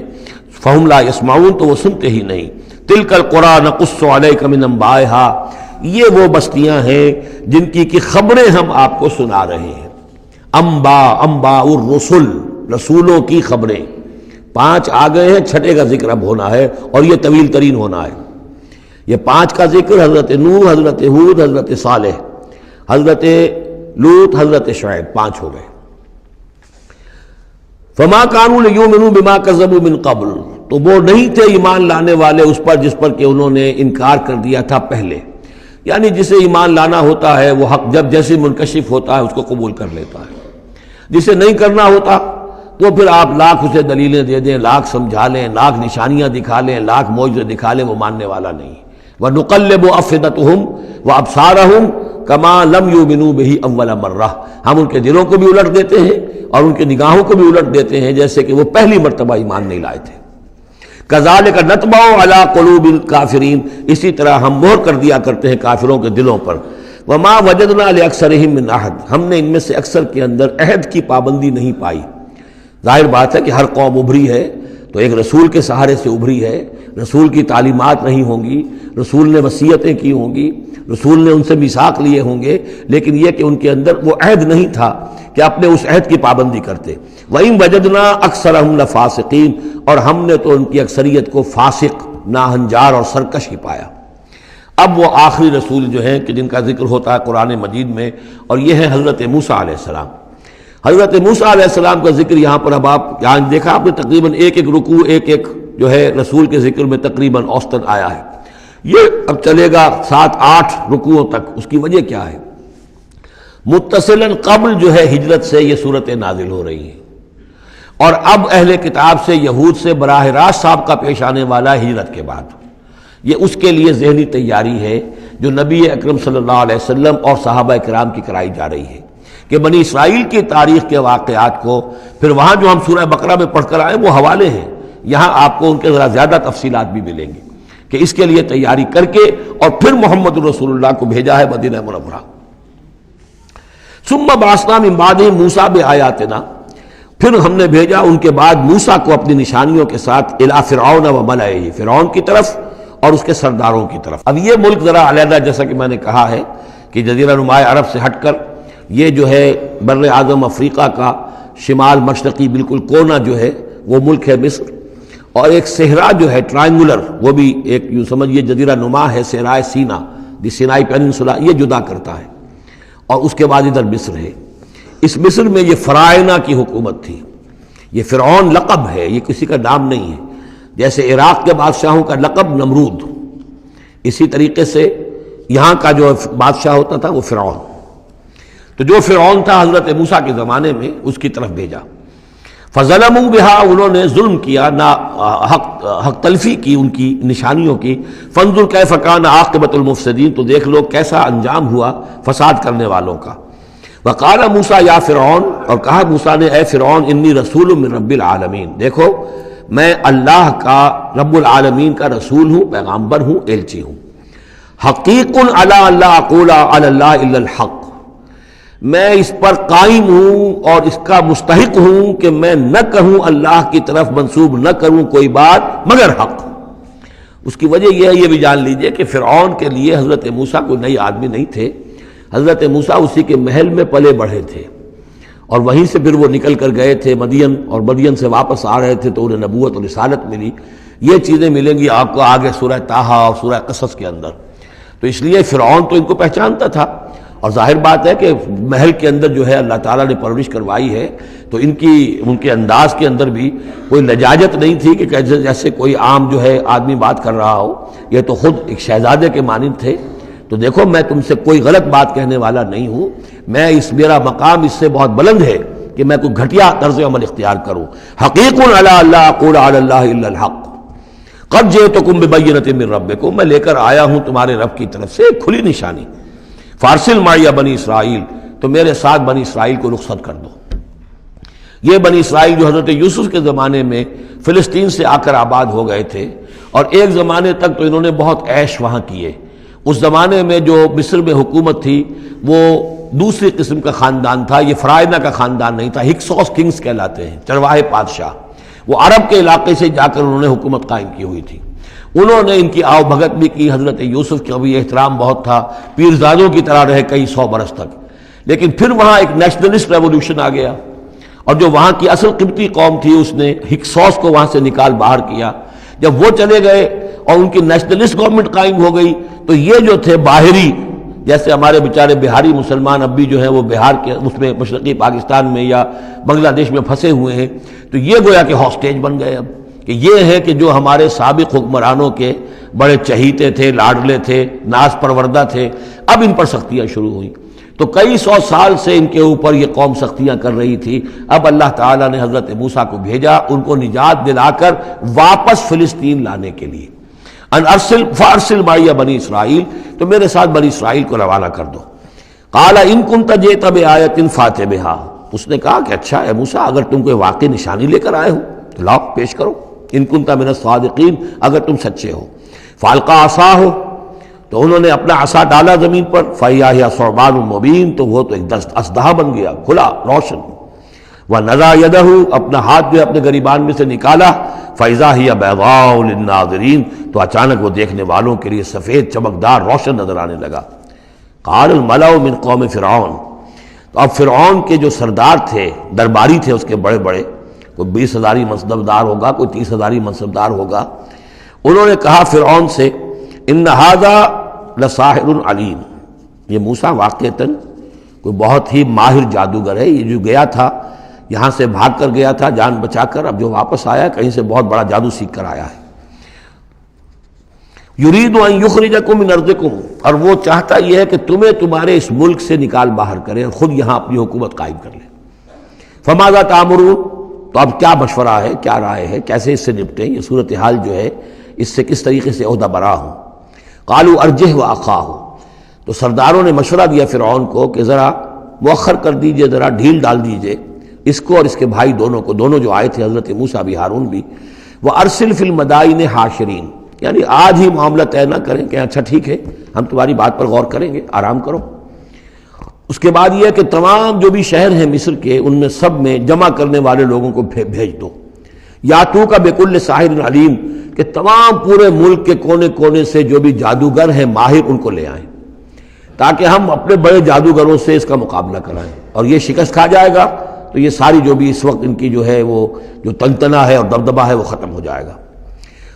فہم لا یسمعون، تو وہ سنتے ہی نہیں۔ تلک القریٰ نقص علیک من انبائہا، یہ وہ بستیاں ہیں جن کی خبریں ہم آپ کو سنا رہے ہیں. انباء الرسل، رسولوں کی خبریں. 5 آ گئے ہیں، چھٹے کا ذکر اب ہونا ہے اور یہ طویل ترین ہونا ہے. یہ 5 کا ذکر حضرت نوح، حضرت ہود، حضرت صالح، حضرت لوط، حضرت شعیب، 5 ہو گئے. فما كانوا ليؤمنوا بما كذبوا من قبل، تو وہ نہیں تھے ایمان لانے والے اس پر جس پر کہ انہوں نے انکار کر دیا تھا پہلے. یعنی جسے ایمان لانا ہوتا ہے وہ حق جب جیسے منکشف ہوتا ہے اس کو قبول کر لیتا ہے. جسے نہیں کرنا ہوتا تو پھر آپ لاکھ اسے دلیلیں دے دیں، لاکھ سمجھا لیں، لاکھ نشانیاں دکھا لیں، لاکھ معجزے دکھا لیں، وہ ماننے والا نہیں. وَنُقَلِّبُ أَفْئِدَتَهُمْ وَأَبْصَارَهُمْ كَمَا لَمْ يُؤْمِنُوا بِهِ أَوَّلَ مَرَّةٍ، ہم ان کے دلوں کو بھی الٹ دیتے ہیں اور ان کی نگاہوں کو بھی الٹ دیتے ہیں جیسے کہ وہ پہلی مرتبہ ایمان نہیں لائے تھے. كَذَلِكَ نَطْبَعُ عَلَىٰ قُلُوبِ الْكَافِرِينَ، اسی طرح ہم مہر کر دیا کرتے ہیں کافروں کے دلوں پر. وَمَا وَجَدْنَا لِأَكْثَرِهِم مِّنْ أَحَدٍ، ہم نے ان میں سے اکثر کے اندر عہد کی پابندی نہیں پائی. ظاہر بات ہے کہ ہر قوم ابھری ہے تو ایک رسول کے سہارے سے ابھری ہے. رسول کی تعلیمات نہیں ہوں گی، رسول نے وصیتیں کی ہوں گی، رسول نے ان سے میثاق لیے ہوں گے، لیکن یہ کہ ان کے اندر وہ عہد نہیں تھا کہ اپنے اس عہد کی پابندی کرتے. وَإِن وَجَدْنَا أَكْثَرَهُمْ لَفَاسِقِينَ، اور ہم نے تو ان کی اکثریت کو فاسق، ناہنجار اور سرکش ہی پایا. اب وہ آخری رسول جو ہیں کہ جن کا ذکر ہوتا ہے قرآن مجید میں، اور یہ ہے حضرت موسیٰ علیہ السلام. حضرت موسیٰ علیہ السلام کا ذکر یہاں پر اب آپ یہاں دیکھا آپ نے تقریباً ایک رکوع ایک جو ہے رسول کے ذکر میں تقریباً اوسطاً آیا ہے. یہ اب چلے گا 7-8 رکوعوں تک. اس کی وجہ کیا ہے؟ متصلاً قبل جو ہے ہجرت سے یہ صورتیں نازل ہو رہی ہیں، اور اب اہل کتاب سے، یہود سے براہ راست سابقہ پیش آنے والا ہجرت کے بعد. یہ اس کے لیے ذہنی تیاری ہے جو نبی اکرم صلی اللہ علیہ وسلم اور صحابہ کرام کی کرائی جا رہی ہے کہ بنی اسرائیل کی تاریخ کے واقعات کو پھر وہاں جو ہم سورہ بقرہ میں پڑھ کر آئے وہ حوالے ہیں، یہاں آپ کو ان کے ذرا زیادہ تفصیلات بھی ملیں گی کہ اس کے لیے تیاری کر کے اور پھر محمد رسول اللہ کو بھیجا ہے مدینہ منورہ. ثم بعثنا من بعدهم موسیٰ بآیاتنا، پھر ہم نے بھیجا ان کے بعد موسیٰ کو اپنی نشانیوں کے ساتھ الی فرعون وملئہ، فرعون کی طرف اور اس کے سرداروں کی طرف. اب یہ ملک ذرا علیحدہ، جیسا کہ میں نے کہا ہے کہ جزیرہ نماء عرب سے ہٹ کر یہ جو ہے بر اعظم افریقہ کا شمال مشرقی بالکل کونا جو ہے وہ ملک ہے مصر، اور ایک صحرا جو ہے ٹرائنگولر، وہ بھی ایک یوں سمجھیے جزیرہ نما ہے، صحرائے سینا، دی سینائی پیننسولا، یہ جدا کرتا ہے. اور اس کے بعد ادھر مصر ہے. اس مصر میں یہ فرائنہ کی حکومت تھی. یہ فرعون لقب ہے، یہ کسی کا نام نہیں ہے. جیسے عراق کے بادشاہوں کا لقب نمرود، اسی طریقے سے یہاں کا جو بادشاہ ہوتا تھا وہ فرعون. تو جو فرعون تھا حضرت موسیٰ کے زمانے میں اس کی طرف بھیجا. فظلموا بها، انہوں نے ظلم کیا، حق تلفی کی ان کی نشانیوں کی. فانظر کیف کان عاقبۃ المفسدین، تو دیکھ لو کیسا انجام ہوا فساد کرنے والوں کا. وقال موسیٰ یا فرعون، اور کہا موسیٰ نے اے فرعون انی رسول من رب العالمین، دیکھو میں اللہ کا رب العالمین کا رسول ہوں، پیغامبر ہوں، ایلچی ہوں. حقیق علی اللہ اقول علی اللہ الا الحق، میں اس پر قائم ہوں اور اس کا مستحق ہوں کہ میں نہ کہوں، اللہ کی طرف منسوب نہ کروں کوئی بات مگر حق. اس کی وجہ یہ ہے، یہ بھی جان لیجئے کہ فرعون کے لیے حضرت موسیٰ کوئی نئی آدمی نہیں تھے. حضرت موسیٰ اسی کے محل میں پلے بڑھے تھے، اور وہیں سے پھر وہ نکل کر گئے تھے مدین، اور مدین سے واپس آ رہے تھے تو انہیں نبوت اور رسالت ملی. یہ چیزیں ملیں گی آپ کو آگے سورہ طٰہٰ اور سورہ قصص کے اندر. تو اس لیے فرعون تو ان کو پہچانتا تھا، اور ظاہر بات ہے کہ محل کے اندر جو ہے اللہ تعالیٰ نے پرورش کروائی ہے تو ان کے انداز کے اندر بھی کوئی لجاجت نہیں تھی کہ جیسے کوئی عام جو ہے آدمی بات کر رہا ہو. یہ تو خود ایک شہزادے کے مانند تھے. تو دیکھو میں تم سے کوئی غلط بات کہنے والا نہیں ہوں، میرا مقام اس سے بہت بلند ہے کہ میں کوئی گھٹیا طرز عمل اختیار کروں. حقیق علی اللہ اقول علی اللہ الا الحق قد جئتکم ببینۃ من ربکم، میں لے کر آیا ہوں تمہارے رب کی طرف سے ایک کھلی نشانی. فارسل معی بنی اسرائیل، تو میرے ساتھ بنی اسرائیل کو رخصت کر دو. یہ بنی اسرائیل جو حضرت یوسف کے زمانے میں فلسطین سے آ کر آباد ہو گئے تھے، اور ایک زمانے تک تو انہوں نے بہت عیش وہاں کیے. اس زمانے میں جو مصر میں حکومت تھی وہ دوسری قسم کا خاندان تھا، یہ فرائنہ کا خاندان نہیں تھا. ہکسوس کنگز کہلاتے ہیں، چرواہے بادشاہ. وہ عرب کے علاقے سے جا کر انہوں نے حکومت قائم کی ہوئی تھی. انہوں نے ان کی آؤ بھگت بھی کی، حضرت یوسف کا بھی احترام بہت تھا، پیرزادوں کی طرح رہے کئی 100 برس تک. لیکن پھر وہاں ایک نیشنلسٹ ریولوشن آ گیا، اور جو وہاں کی اصل قبطی قوم تھی اس نے ہکسوس کو وہاں سے نکال باہر کیا. جب وہ چلے گئے اور ان کی نیشنلسٹ گورنمنٹ قائم ہو گئی، تو یہ جو تھے باہری، جیسے ہمارے بیچارے بہاری مسلمان اب بھی جو ہیں وہ بہار کے اس میں مشرقی پاکستان میں یا بنگلہ دیش میں پھنسے ہوئے ہیں، تو یہ گویا کہ ہاسٹیج بن گئے اب، کہ یہ ہے کہ جو ہمارے سابق حکمرانوں کے بڑے چہیتے تھے، لاڈلے تھے، ناز پروردہ تھے، اب ان پر سختیاں شروع ہوئیں. تو کئی 100 سال سے ان کے اوپر یہ قوم سختیاں کر رہی تھی. اب اللہ تعالیٰ نے حضرت موسیٰ کو بھیجا ان کو نجات دلا کر واپس فلسطین لانے کے لیے. ان ارسل فارسل معی بنی اسرائیل، تو میرے ساتھ بنی اسرائیل کو روانہ کر دو. قال ان کنت جئت بآیۃ فأت بہا، اس نے کہا کہ اچھا اے موسیٰ اگر تم کوئی واقعی نشانی لے کر آئے ہو تو لاؤ پیش کرو، ان کنت من الصادقین، اگر تم سچے ہو. فالقى عصاہ، تو انہوں نے اپنا عصا ڈالا زمین پر، فإذا هي ثعبان مبین، تو وہ تو ایک اسدحہ بن گیا کھلا روشن. وَنَزَعَ يَدَهُ، اپنا ہاتھ جو اپنے گریبان میں سے نکالا، فإذا هي بيضاء للناظرین، تو اچانک وہ دیکھنے والوں کے لیے سفید چمکدار روشن نظر آنے لگا. قال الملأ من قوم فرعون، تو اب فرعون کے جو سردار تھے، درباری تھے اس کے بڑے بڑے، کوئی 20,000 منصبدار ہوگا، کوئی 30,000 منصبدار ہوگا، انہوں نے کہا فرعون سے ان ھذا لساحر علیم، یہ موسیٰ واقعتاً کوئی بہت ہی ماہر جادوگر ہے. یہ جو گیا تھا یہاں سے بھاگ کر گیا تھا جان بچا کر، اب جو واپس آیا کہیں سے بہت بڑا جادو سیکھ کر آیا ہے. یرید ان یخرجکم من ارضکم، اور وہ چاہتا یہ ہے کہ تمہیں تمہارے اس ملک سے نکال باہر کرے اور خود یہاں اپنی حکومت قائم کر لے. فماذا تأمرون، تو اب کیا مشورہ ہے، کیا رائے ہے، کیسے اس سے نپٹیں، یہ صورتحال جو ہے اس سے کس طریقے سے عہدہ برا ہوں. قالوا ارجہ واخاہ، تو سرداروں نے مشورہ دیا فرعون کو کہ ذرا مؤخر کر دیجئے، ذرا ڈھیل ڈال دیجئے اس کو اور اس کے بھائی دونوں کو، دونوں جو آئے تھے حضرت موسیٰ بھی ہارون بھی. وارسل فی المدائن حاشرین، یعنی آج ہی معاملہ طے نہ کریں کہ اچھا ٹھیک ہے ہم تمہاری بات پر غور کریں گے، آرام کرو. اس کے بعد یہ کہ تمام جو بھی شہر ہیں مصر کے ان میں سب میں جمع کرنے والے لوگوں کو بھیج دو. یاتو کا بکل ساحر علیم، کہ تمام پورے ملک کے کونے کونے سے جو بھی جادوگر ہیں ماہر ان کو لے آئیں، تاکہ ہم اپنے بڑے جادوگروں سے اس کا مقابلہ کرائیں، اور یہ شکست کھا جائے گا تو یہ ساری جو بھی اس وقت ان کی جو ہے وہ جو تنتنا ہے اور دبدبہ ہے وہ ختم ہو جائے گا.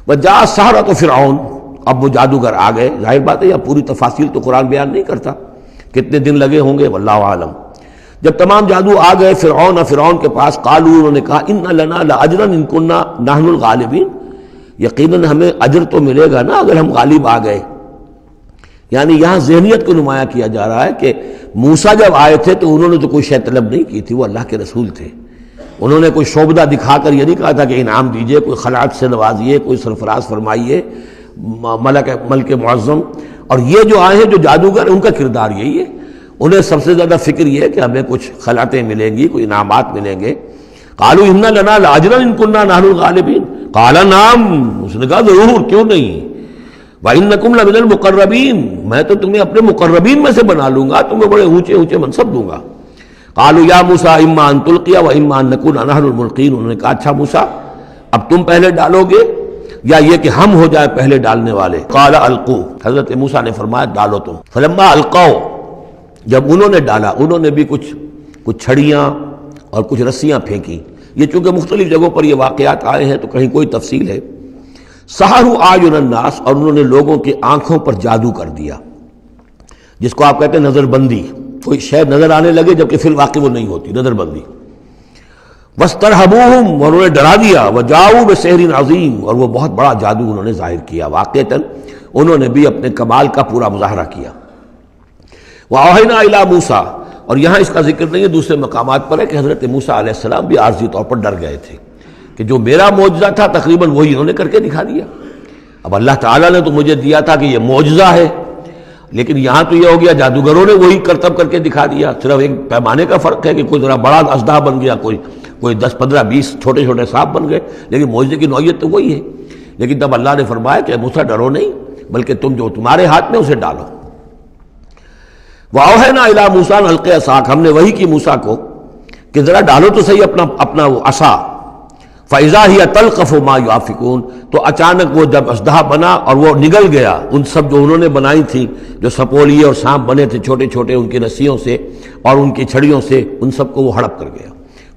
وجاء السحرۃ فرعون، اب وہ جادوگر آ گئے. ظاہر بات ہے یہ پوری تفاصیل تو قرآن بیان نہیں کرتا، کتنے دن لگے ہوں گے واللہ عالم. جب تمام جادو آ گئے فرعون کے پاس، قالوا، انہوں نے کہا ان لنا لاجرا ان کنا نحن الغالبین، یقیناً ہمیں اجر تو ملے گا نا اگر ہم غالب آ گئے. یعنی یہاں ذہنیت کو نمایاں کیا جا رہا ہے کہ موسیٰ جب آئے تھے تو انہوں نے تو کوئی شے طلب نہیں کی تھی، وہ اللہ کے رسول تھے. انہوں نے کوئی شعبدہ دکھا کر یہ نہیں کہا تھا کہ انعام دیجئے، کوئی خلعت سے نوازیے، کوئی سرفراز فرمائیے، ملک معظم. اور یہ جو آئے ہیں جو جادوگر ان کا کردار یہی ہے، انہیں سب سے زیادہ فکر یہ ہے کہ ہمیں کچھ خلعتیں ملیں گی، کوئی انعامات ملیں گے. قالوا ان لنا لاجرا ان كنا نحن الغالبین، قال نعم، اس نے کہا ضرور، کیوں نہیں. وَإِنَّكُمْ لَمِنَ الْمُقَرَّبِينَ، میں تو تمہیں اپنے مقربین میں سے بنا لوں گا، تمہیں بڑے اونچے اونچے منصب دوں گا. قالوا یا موسیٰ اما ان تلقی و اما ان نکون نحن الملقین، انہوں نے کہا اچھا موسیٰ اب تم پہلے ڈالو گے یا یہ کہ ہم ہو جائے پہلے ڈالنے والے. قال القوا، حضرت موسیٰ نے فرمایا ڈالو تم. فلما القوا، جب انہوں نے ڈالا، انہوں نے بھی کچھ چھڑیاں اور کچھ رسیاں پھینکی. یہ چونکہ مختلف جگہوں پر یہ واقعات آئے ہیں تو کہیں کوئی تفصیل ہے. سحروا اعین الناس، اور انہوں نے لوگوں کی آنکھوں پر جادو کر دیا، جس کو آپ کہتے ہیں نظر بندی. کوئی شے نظر آنے لگے جبکہ فی الواقع وہ نہیں ہوتی، نظر بندی. واسترہبوہم، اور انہوں نے ڈرا دیا. وجاؤوا بسحر عظیم، اور وہ بہت بڑا جادو انہوں نے ظاہر کیا. واقعتاً انہوں نے بھی اپنے کمال کا پورا مظاہرہ کیا. وَأَوْحَيْنَا إِلَىٰ مُوسَىٰ، اور یہاں اس کا ذکر نہیں ہے، دوسرے مقامات پر ہے کہ حضرت موسیٰ علیہ السلام بھی عارضی طور پر ڈر گئے تھے کہ جو میرا معجزہ تھا تقریباً وہی انہوں نے کر کے دکھا دیا. اب اللہ تعالیٰ نے تو مجھے دیا تھا کہ یہ معجزہ ہے، لیکن یہاں تو یہ ہو گیا جادوگروں نے وہی کرتب کر کے دکھا دیا. صرف ایک پیمانے کا فرق ہے کہ کوئی ذرا بڑا اژدہا بن گیا، کوئی 10 15 20 چھوٹے چھوٹے سانپ بن گئے، لیکن معجزے کی نوعیت تو وہی ہے. لیکن تب اللہ نے فرمایا کہ موسیٰ ڈرو نہیں، بلکہ تم جو تمہارے ہاتھ میں اسے ڈالو. وَأَوْحَيْنَا إِلَىٰ مُوسَىٰ أَنْ أَلْقِ عَصَاكَ، ہم نے وہی کی موسیٰ کو کہ ذرا ڈالو تو صحیح اپنا وہ عصا. فَإِذَا هِيَ تَلْقَفُ مَا يُؤَفِكُونَ، تو اچانک وہ جب اژدہا بنا اور وہ نگل گیا ان سب جو انہوں نے بنائی تھی، جو سپولیے اور سانپ بنے تھے چھوٹے چھوٹے ان کی رسیوں سے اور ان کی چھڑیوں سے، ان سب کو وہ ہڑپ کر گیا۔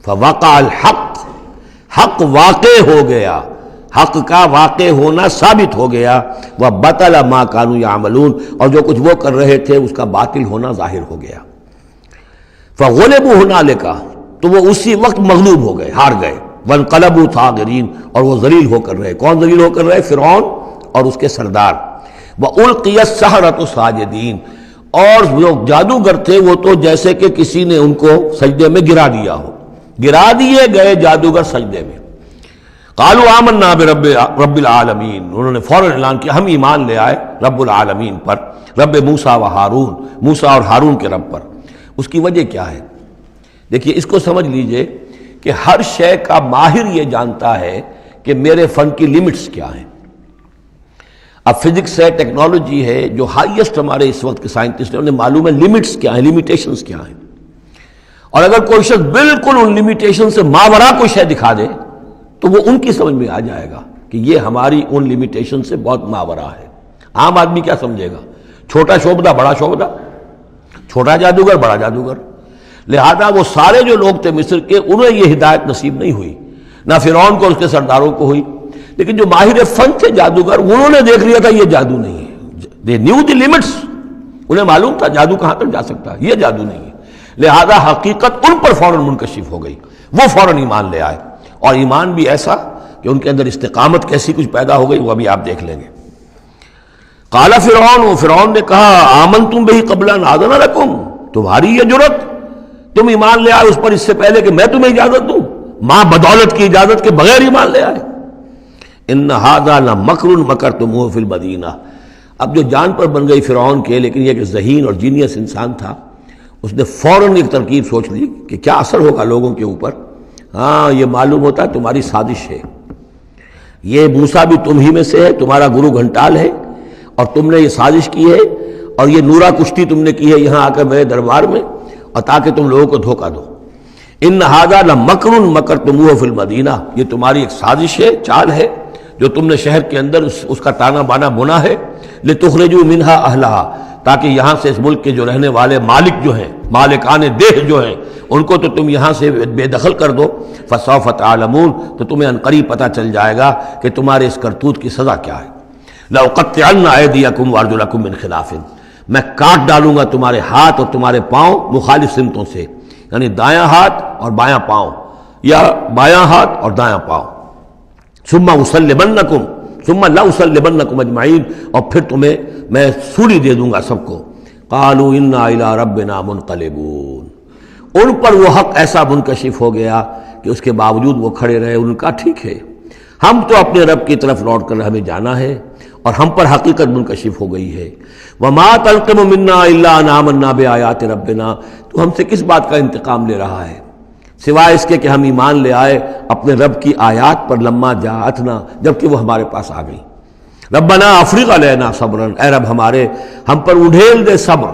فَوَقَعَ الْحَقُّ، حق واقع ہو گیا، حق کا واقع ہونا ثابت ہو گیا۔ وَبَطَلَ مَا كَانُوا يَعْمَلُونَ، اور جو کچھ وہ کر رہے تھے اس کا باطل ہونا ظاہر ہو گیا۔ فَغُلِبُوا هُنَالِكَ، تو وہ اسی وقت مغلوب ہو گئے، ہار گئے۔ وَانقَلَبُوا صَاغِرِينَ، اور وہ ذلیل ہو کر رہے۔ کون ذلیل ہو کر رہے؟ فرعون اور اس کے سردار۔ وَأُلْقِيَ السَّحَرَةُ سَاجِدِينَ، اور جو جادوگر تھے وہ تو جیسے کہ کسی نے ان کو سجدے میں گرا دیا ہو، گرا دیے گئے جادوگر سجدے میں۔ قالوا آمنا برب العالمین، انہوں نے فوراً اعلان کیا ہم ایمان لے آئے رب العالمین پر، رب موسیٰ و ہارون، موسیٰ اور ہارون کے رب پر۔ اس کی وجہ کیا ہے؟ دیکھیے اس کو سمجھ لیجئے کہ ہر شے کا ماہر یہ جانتا ہے کہ میرے فن کی لیمٹس کیا ہیں۔ اب فزکس ہے، ٹیکنالوجی ہے، جو ہائیسٹ ہمارے اس وقت کے سائنٹسٹ ہیں انہیں معلوم ہے لیمٹس کیا ہیں، لیمیٹیشنز کیا ہیں۔ اور اگر کوئی شخص بالکل ان لیمیٹیشن سے ماورا کوئی شے دکھا دے تو وہ ان کی سمجھ میں آ جائے گا کہ یہ ہماری ان لیمیٹیشن سے بہت ماورا ہے۔ عام آدمی کیا سمجھے گا؟ چھوٹا شعبدہ بڑا شعبدہ، چھوٹا جادوگر بڑا جادوگر۔ لہذا وہ سارے جو لوگ تھے مصر کے انہیں یہ ہدایت نصیب نہیں ہوئی، نہ فرعون کو اس کے سرداروں کو ہوئی، لیکن جو ماہر فن تھے جادوگر انہوں نے دیکھ لیا تھا یہ جادو نہیں ہے، دے نیو دی لیمٹس، انہیں معلوم تھا جادو کہاں تک جا سکتا ہے، یہ جادو نہیں ہے۔ لہذا حقیقت ان پر فوراً منکشف ہو گئی، وہ فوراً ایمان لے آئے، اور ایمان بھی ایسا کہ ان کے اندر استقامت کیسی کچھ پیدا ہو گئی وہ ابھی آپ دیکھ لیں گے۔ قال فرعون، فرعون نے کہا آمنتم بہ قبل ان آذن لکم، تمہاری یہ جرت، تم ایمان لے آئے اس پر اس سے پہلے کہ میں تمہیں اجازت دوں، ماں بدولت کی اجازت کے بغیر ایمان لے آئے۔ ان ھذا لمکر مکرتموہ فی المدینہ، اب جو جان پر بن گئی فرعون کے، لیکن یہ کہ ذہین اور جینیس انسان تھا، اس نے فوراً ایک ترکیب سوچ لی کہ کیا اثر ہوگا لوگوں کے اوپر۔ ہاں یہ معلوم ہوتا ہے تمہاری سازش ہے، یہ موسیٰ بھی تم ہی میں سے ہے، تمہارا گرو گھنٹال ہے، اور تم نے یہ سازش کی ہے اور یہ نورا کشتی تم نے کی ہے یہاں آ کر میرے دربار میں، اور تاکہ تم لوگوں کو دھوکہ دو۔ ان ھذا لمکر مکرتموہ فی المدینہ، یہ تمہاری ایک سازش ہے، چال ہے جو تم نے شہر کے اندر اس کا تانا بانا بنا ہے، لتخرجوا منہا اہلہا، تاکہ یہاں سے اس ملک کے جو رہنے والے مالک جو ہیں، مالکان دیہ جو ہیں، ان کو تو تم یہاں سے بے دخل کر دو۔ فسوف تعلمون، تو تمہیں عنقریب پتہ چل جائے گا کہ تمہارے اس کرتوت کی سزا کیا ہے۔ لأقطعن ایدیکم وارجلکم من خلاف، میں کاٹ ڈالوں گا تمہارے ہاتھ اور تمہارے پاؤں مخالف سمتوں سے، یعنی دایاں ہاتھ اور بایاں پاؤں، یا بایاں ہاتھ اور دایاں پاؤں۔ ثم اسلبنکم، ثم لاسلبنکم اجمعین، اور پھر تمہیں میں سولی دے دوں گا سب کو۔ قالوا انا الی ربنا منقلبون، ان پر وہ حق ایسا منکشف ہو گیا کہ اس کے باوجود وہ کھڑے رہے، ان کا ٹھیک ہے ہم تو اپنے رب کی طرف لوٹ کر ہمیں جانا ہے، اور ہم پر حقیقت منکشف ہو گئی ہے۔ وما تنقم منا الا ان آمنا بآیات ربنا، تو ہم سے کس بات کا انتقام لے رہا ہے سوائے اس کے کہ ہم ایمان لے آئے اپنے رب کی آیات پر، لما جاءتنا، جبکہ وہ ہمارے پاس آ گئی۔ ربنا افرغ علینا صبرا، اے رب ہمارے ہم پر اڈھیل دے صبر،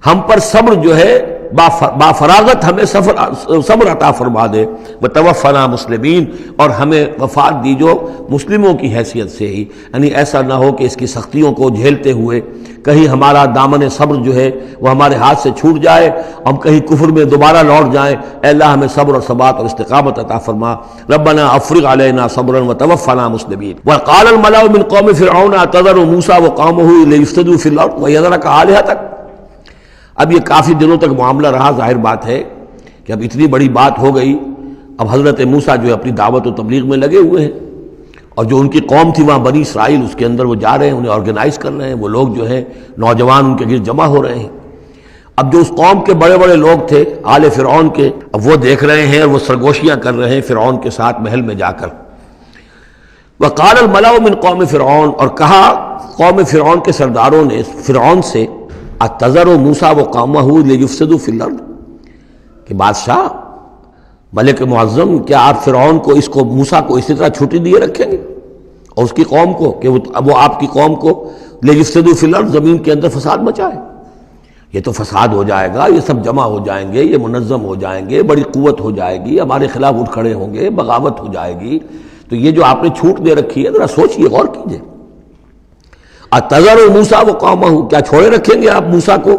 ہم پر صبر جو ہے با فراغت ہمیں صبر عطا فرما دے، وتوفنا مسلمین، اور ہمیں وفات دی جو مسلموں کی حیثیت سے ہی، یعنی ایسا نہ ہو کہ اس کی سختیوں کو جھیلتے ہوئے کہیں ہمارا دامن صبر جو ہے وہ ہمارے ہاتھ سے چھوٹ جائے، ہم کہیں کفر میں دوبارہ لوٹ جائیں۔ اے اللہ ہمیں صبر اور ثبات اور استقامت عطا فرما۔ ربنا افرغ علینا صبرا وتوفنا مسلمین۔ وقال الملأ من قوم فرعون اتذر موسیٰ وقومہ لیفسدوا فی الارض ویذرک آلہتک، اب یہ کافی دنوں تک معاملہ رہا، ظاہر بات ہے کہ اب اتنی بڑی بات ہو گئی، اب حضرت موسیٰ جو ہے اپنی دعوت و تبلیغ میں لگے ہوئے ہیں، اور جو ان کی قوم تھی وہاں بنی اسرائیل، اس کے اندر وہ جا رہے ہیں، انہیں آرگنائز کر رہے ہیں، وہ لوگ جو ہیں نوجوان ان کے گرد جمع ہو رہے ہیں۔ اب جو اس قوم کے بڑے بڑے لوگ تھے آل فرعون کے، اب وہ دیکھ رہے ہیں اور وہ سرگوشیاں کر رہے ہیں فرعون کے ساتھ محل میں جا کر۔ وقال الملأ من قوم فرعون، اور کہا قوم فرعون کے سرداروں نے فرعون سے، اتذر موسیٰ وقومہ لیفسدوا فی الارض، کہ بادشاہ ملک معظم کیا آپ فرعون کو، اس کو موسیٰ کو اسی طرح چھٹی دیے رکھیں گے، اور اس کی قوم کو کہ وہ آپ کی قوم کو لیفسدوا فی الارض، زمین کے اندر فساد مچائے؟ یہ تو فساد ہو جائے گا، یہ سب جمع ہو جائیں گے، یہ منظم ہو جائیں گے، بڑی قوت ہو جائے گی، ہمارے خلاف اٹھ کھڑے ہوں گے، بغاوت ہو جائے گی، تو یہ جو آپ نے چھوٹ دے رکھی ہے ذرا سوچئے، غور کیجئے۔ اتذر موسیٰ وقومہ، کیا چھوڑے رکھیں گے آپ موسیٰ کو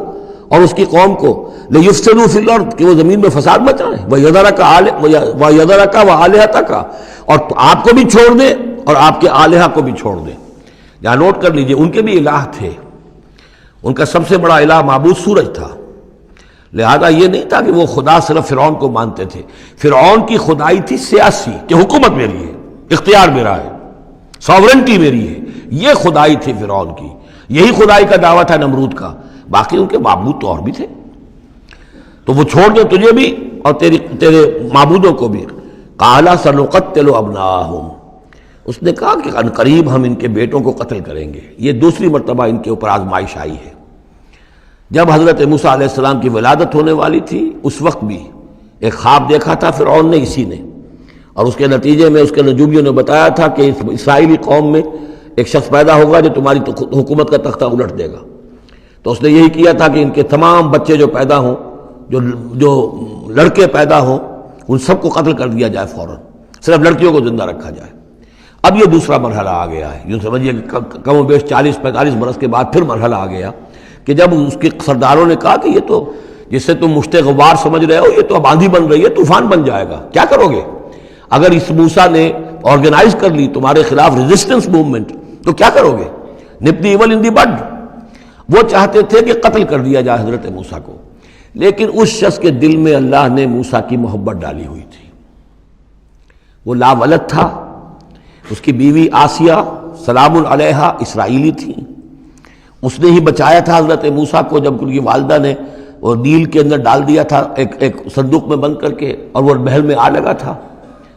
اور اس کی قوم کو، لیفسدوا فی الارض، کہ وہ زمین میں فساد مچائیں، ویذرک وآلہتک، اور آپ کو بھی چھوڑ دیں اور آپ کے آلہہ کو بھی چھوڑ دیں۔ یہاں نوٹ کر لیجئے، ان کے بھی الہ تھے، ان کا سب سے بڑا الہ معبود سورج تھا، لہذا یہ نہیں تھا کہ وہ خدا صرف فرعون کو مانتے تھے۔ فرعون کی خدائی تھی سیاسی، کہ حکومت میری ہے، اختیار میرا ہے، ساورنٹی میری ہے، یہ خدائی تھی فرعون کی، یہی خدائی کا دعویٰ تھا نمرود کا، باقی ان کے معبود تو اور بھی تھے، تو وہ چھوڑ دے تجھے بھی اور تیرے معبودوں کو بھی۔ قَالَ سَنُقَتِّلُ أَبْنَاءَهُمْ، اس نے کہا کہ ان قریب ہم ان کے بیٹوں کو قتل کریں گے۔ یہ دوسری مرتبہ ان کے اوپر آزمائش آئی ہے۔ جب حضرت موسیٰ علیہ السلام کی ولادت ہونے والی تھی اس وقت بھی ایک خواب دیکھا تھا فرعون نے، اسی نے، اور اس کے نتیجے میں اس کے نجومیوں نے بتایا تھا کہ اس اسرائیلی قوم میں ایک شخص پیدا ہوگا جو تمہاری حکومت کا تختہ الٹ دے گا۔ تو اس نے یہی کیا تھا کہ ان کے تمام بچے جو پیدا ہوں، جو لڑکے پیدا ہوں، ان سب کو قتل کر دیا جائے فوراً، صرف لڑکیوں کو زندہ رکھا جائے۔ اب یہ دوسرا مرحلہ آ گیا ہے، یوں سمجھیے کہ کم و بیش 40-45 برس کے بعد پھر مرحلہ آ گیا کہ جب اس کے سرداروں نے کہا کہ یہ تو جسے تم مشت غبار سمجھ رہے ہو، یہ تو اب آندھی بن رہی ہے، طوفان بن جائے گا، کیا کرو گے؟ اگر اس موسیٰ نے آرگنائز کر لی تمہارے خلاف ریزسٹنس موومنٹ تو کیا کرو گے؟ نپ دی ایول ان دی بڈ۔ وہ چاہتے تھے کہ قتل کر دیا جائے حضرت موسیٰ کو، لیکن اس شخص کے دل میں اللہ نے موسیٰ کی محبت ڈالی ہوئی تھی، وہ لا ولد تھا، اس کی بیوی آسیہ سلام علیہا اسرائیلی تھی، اس نے ہی بچایا تھا حضرت موسیٰ کو جب ان کی والدہ نے وہ نیل کے اندر ڈال دیا تھا ایک صندوق میں بند کر کے، اور وہ محل میں آ لگا تھا۔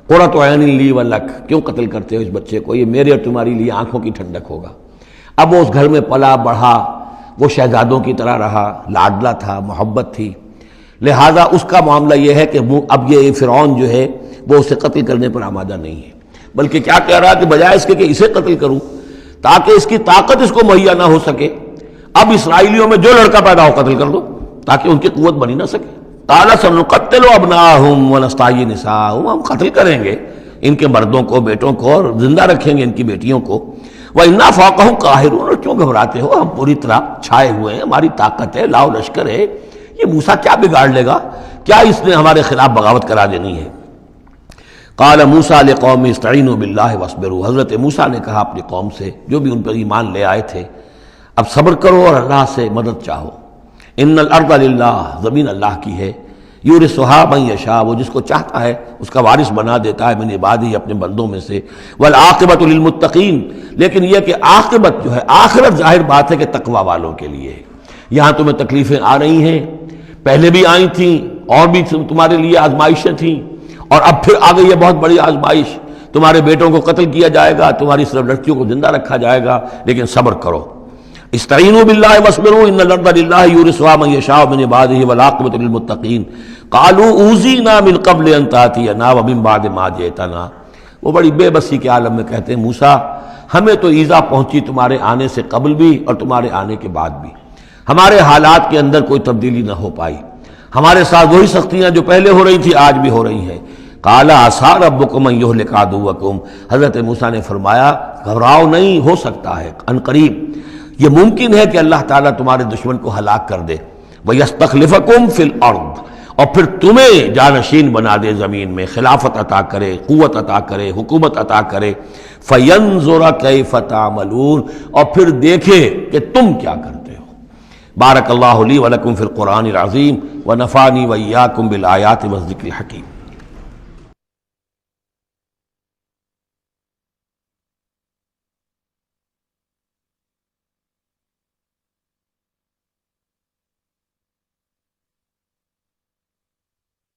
قرۃ عین لی ولک، کیوں قتل کرتے ہو اس بچے کو، یہ میرے اور تمہاری لیے آنکھوں کی ٹھنڈک ہوگا۔ اب وہ اس گھر میں پلا بڑھا، وہ شہزادوں کی طرح رہا، لاڈلا تھا، محبت تھی، لہذا اس کا معاملہ یہ ہے کہ اب یہ فرعون جو ہے وہ اسے قتل کرنے پر آمادہ نہیں ہے، بلکہ کیا کہہ رہا کہ بجائے اس کے کہ اسے قتل کروں تاکہ اس کی طاقت اس کو مہیا نہ ہو سکے، اب اسرائیلیوں میں جو لڑکا پیدا ہو قتل کر دو تاکہ ان کی قوت بنی نہ سکے۔ قَالَ سَنُقَتِّلُ أَبْنَاءَهُمْ وَنَسْتَحْيِي نِسَاءَهُمْ، ہم قتل کریں گے ان کے مردوں کو، بیٹوں کو، اور زندہ رکھیں گے ان کی بیٹیوں کو۔ وَإِنَّا فَوْقَهُمْ قَاهِرُونَ، اور کیوں گھبراتے ہو، ہم پوری طرح چھائے ہوئے ہیں، ہماری طاقت ہے، لاؤ لشکر ہے، یہ موسیٰ کیا بگاڑ لے گا، کیا اس نے ہمارے خلاف بغاوت کرا دینی ہے۔ قال موسیٰ لقومہ استعینوا باللہ واصبروا، حضرت موسیٰ نے کہا اپنی قوم سے جو بھی ان پر ایمان لے آئے تھے، اب صبر کرو اور اللہ سے مدد چاہو۔ ان الارض للہ، زمین اللہ کی ہے، یورثھا من یشاء، وہ جس کو چاہتا ہے اس کا وارث بنا دیتا ہے، من عبادہ، اپنے بندوں میں سے، والعاقبۃ للمتقین، لیکن یہ کہ عاقبت جو ہے، آخرت ظاہر بات ہے کہ تقوی والوں کے لیے ہے۔ یہاں تمہیں تکلیفیں آ رہی ہیں، پہلے بھی آئی تھیں اور بھی تمہارے لیے آزمائشیں تھیں، اور اب پھر آ گئی ہے بہت بڑی آزمائش، تمہارے بیٹوں کو قتل کیا جائے گا، تمہاری صرف لڑکیوں کو زندہ رکھا جائے گا، لیکن صبر کرو۔ استعینوا باللہ واصبروا ان الارض للہ یورثھا من یشاء من عبادہ والعاقبۃ للمتقین قالوا اوذینا من قبل ان تأتینا ومن بعد ما جئتنا، وہ بڑی بے بسی کے عالم میں کہتے ہیں موسیٰ ہمیں تو ایذا پہنچی تمہارے آنے سے قبل بھی اور تمہارے آنے کے بعد بھی، ہمارے حالات کے اندر کوئی تبدیلی نہ ہو پائی، ہمارے ساتھ وہی سختیاں جو پہلے ہو رہی تھی آج بھی ہو رہی ہیں۔ قال عسیٰ ربکم ان یہلک عدوکم، حضرت موسیٰ نے فرمایا گھبراؤ نہیں، ہو سکتا ہے عن قریب یہ ممکن ہے کہ اللہ تعالیٰ تمہارے دشمن کو ہلاک کر دے، وَيَسْتَخْلِفَكُمْ فِي الْأَرْضِ، اور پھر تمہیں جانشین بنا دے زمین میں، خلافت عطا کرے، قوت عطا کرے، حکومت عطا کرے، فَيَنْظُرَ كَيْفَ تَعْمَلُونَ، اور پھر دیکھے کہ تم کیا کرتے ہو۔ بارک اللہ لی ولکم فی القرآن العظیم ونفعنی وإیاکم بالآیات والذکر الحکیم۔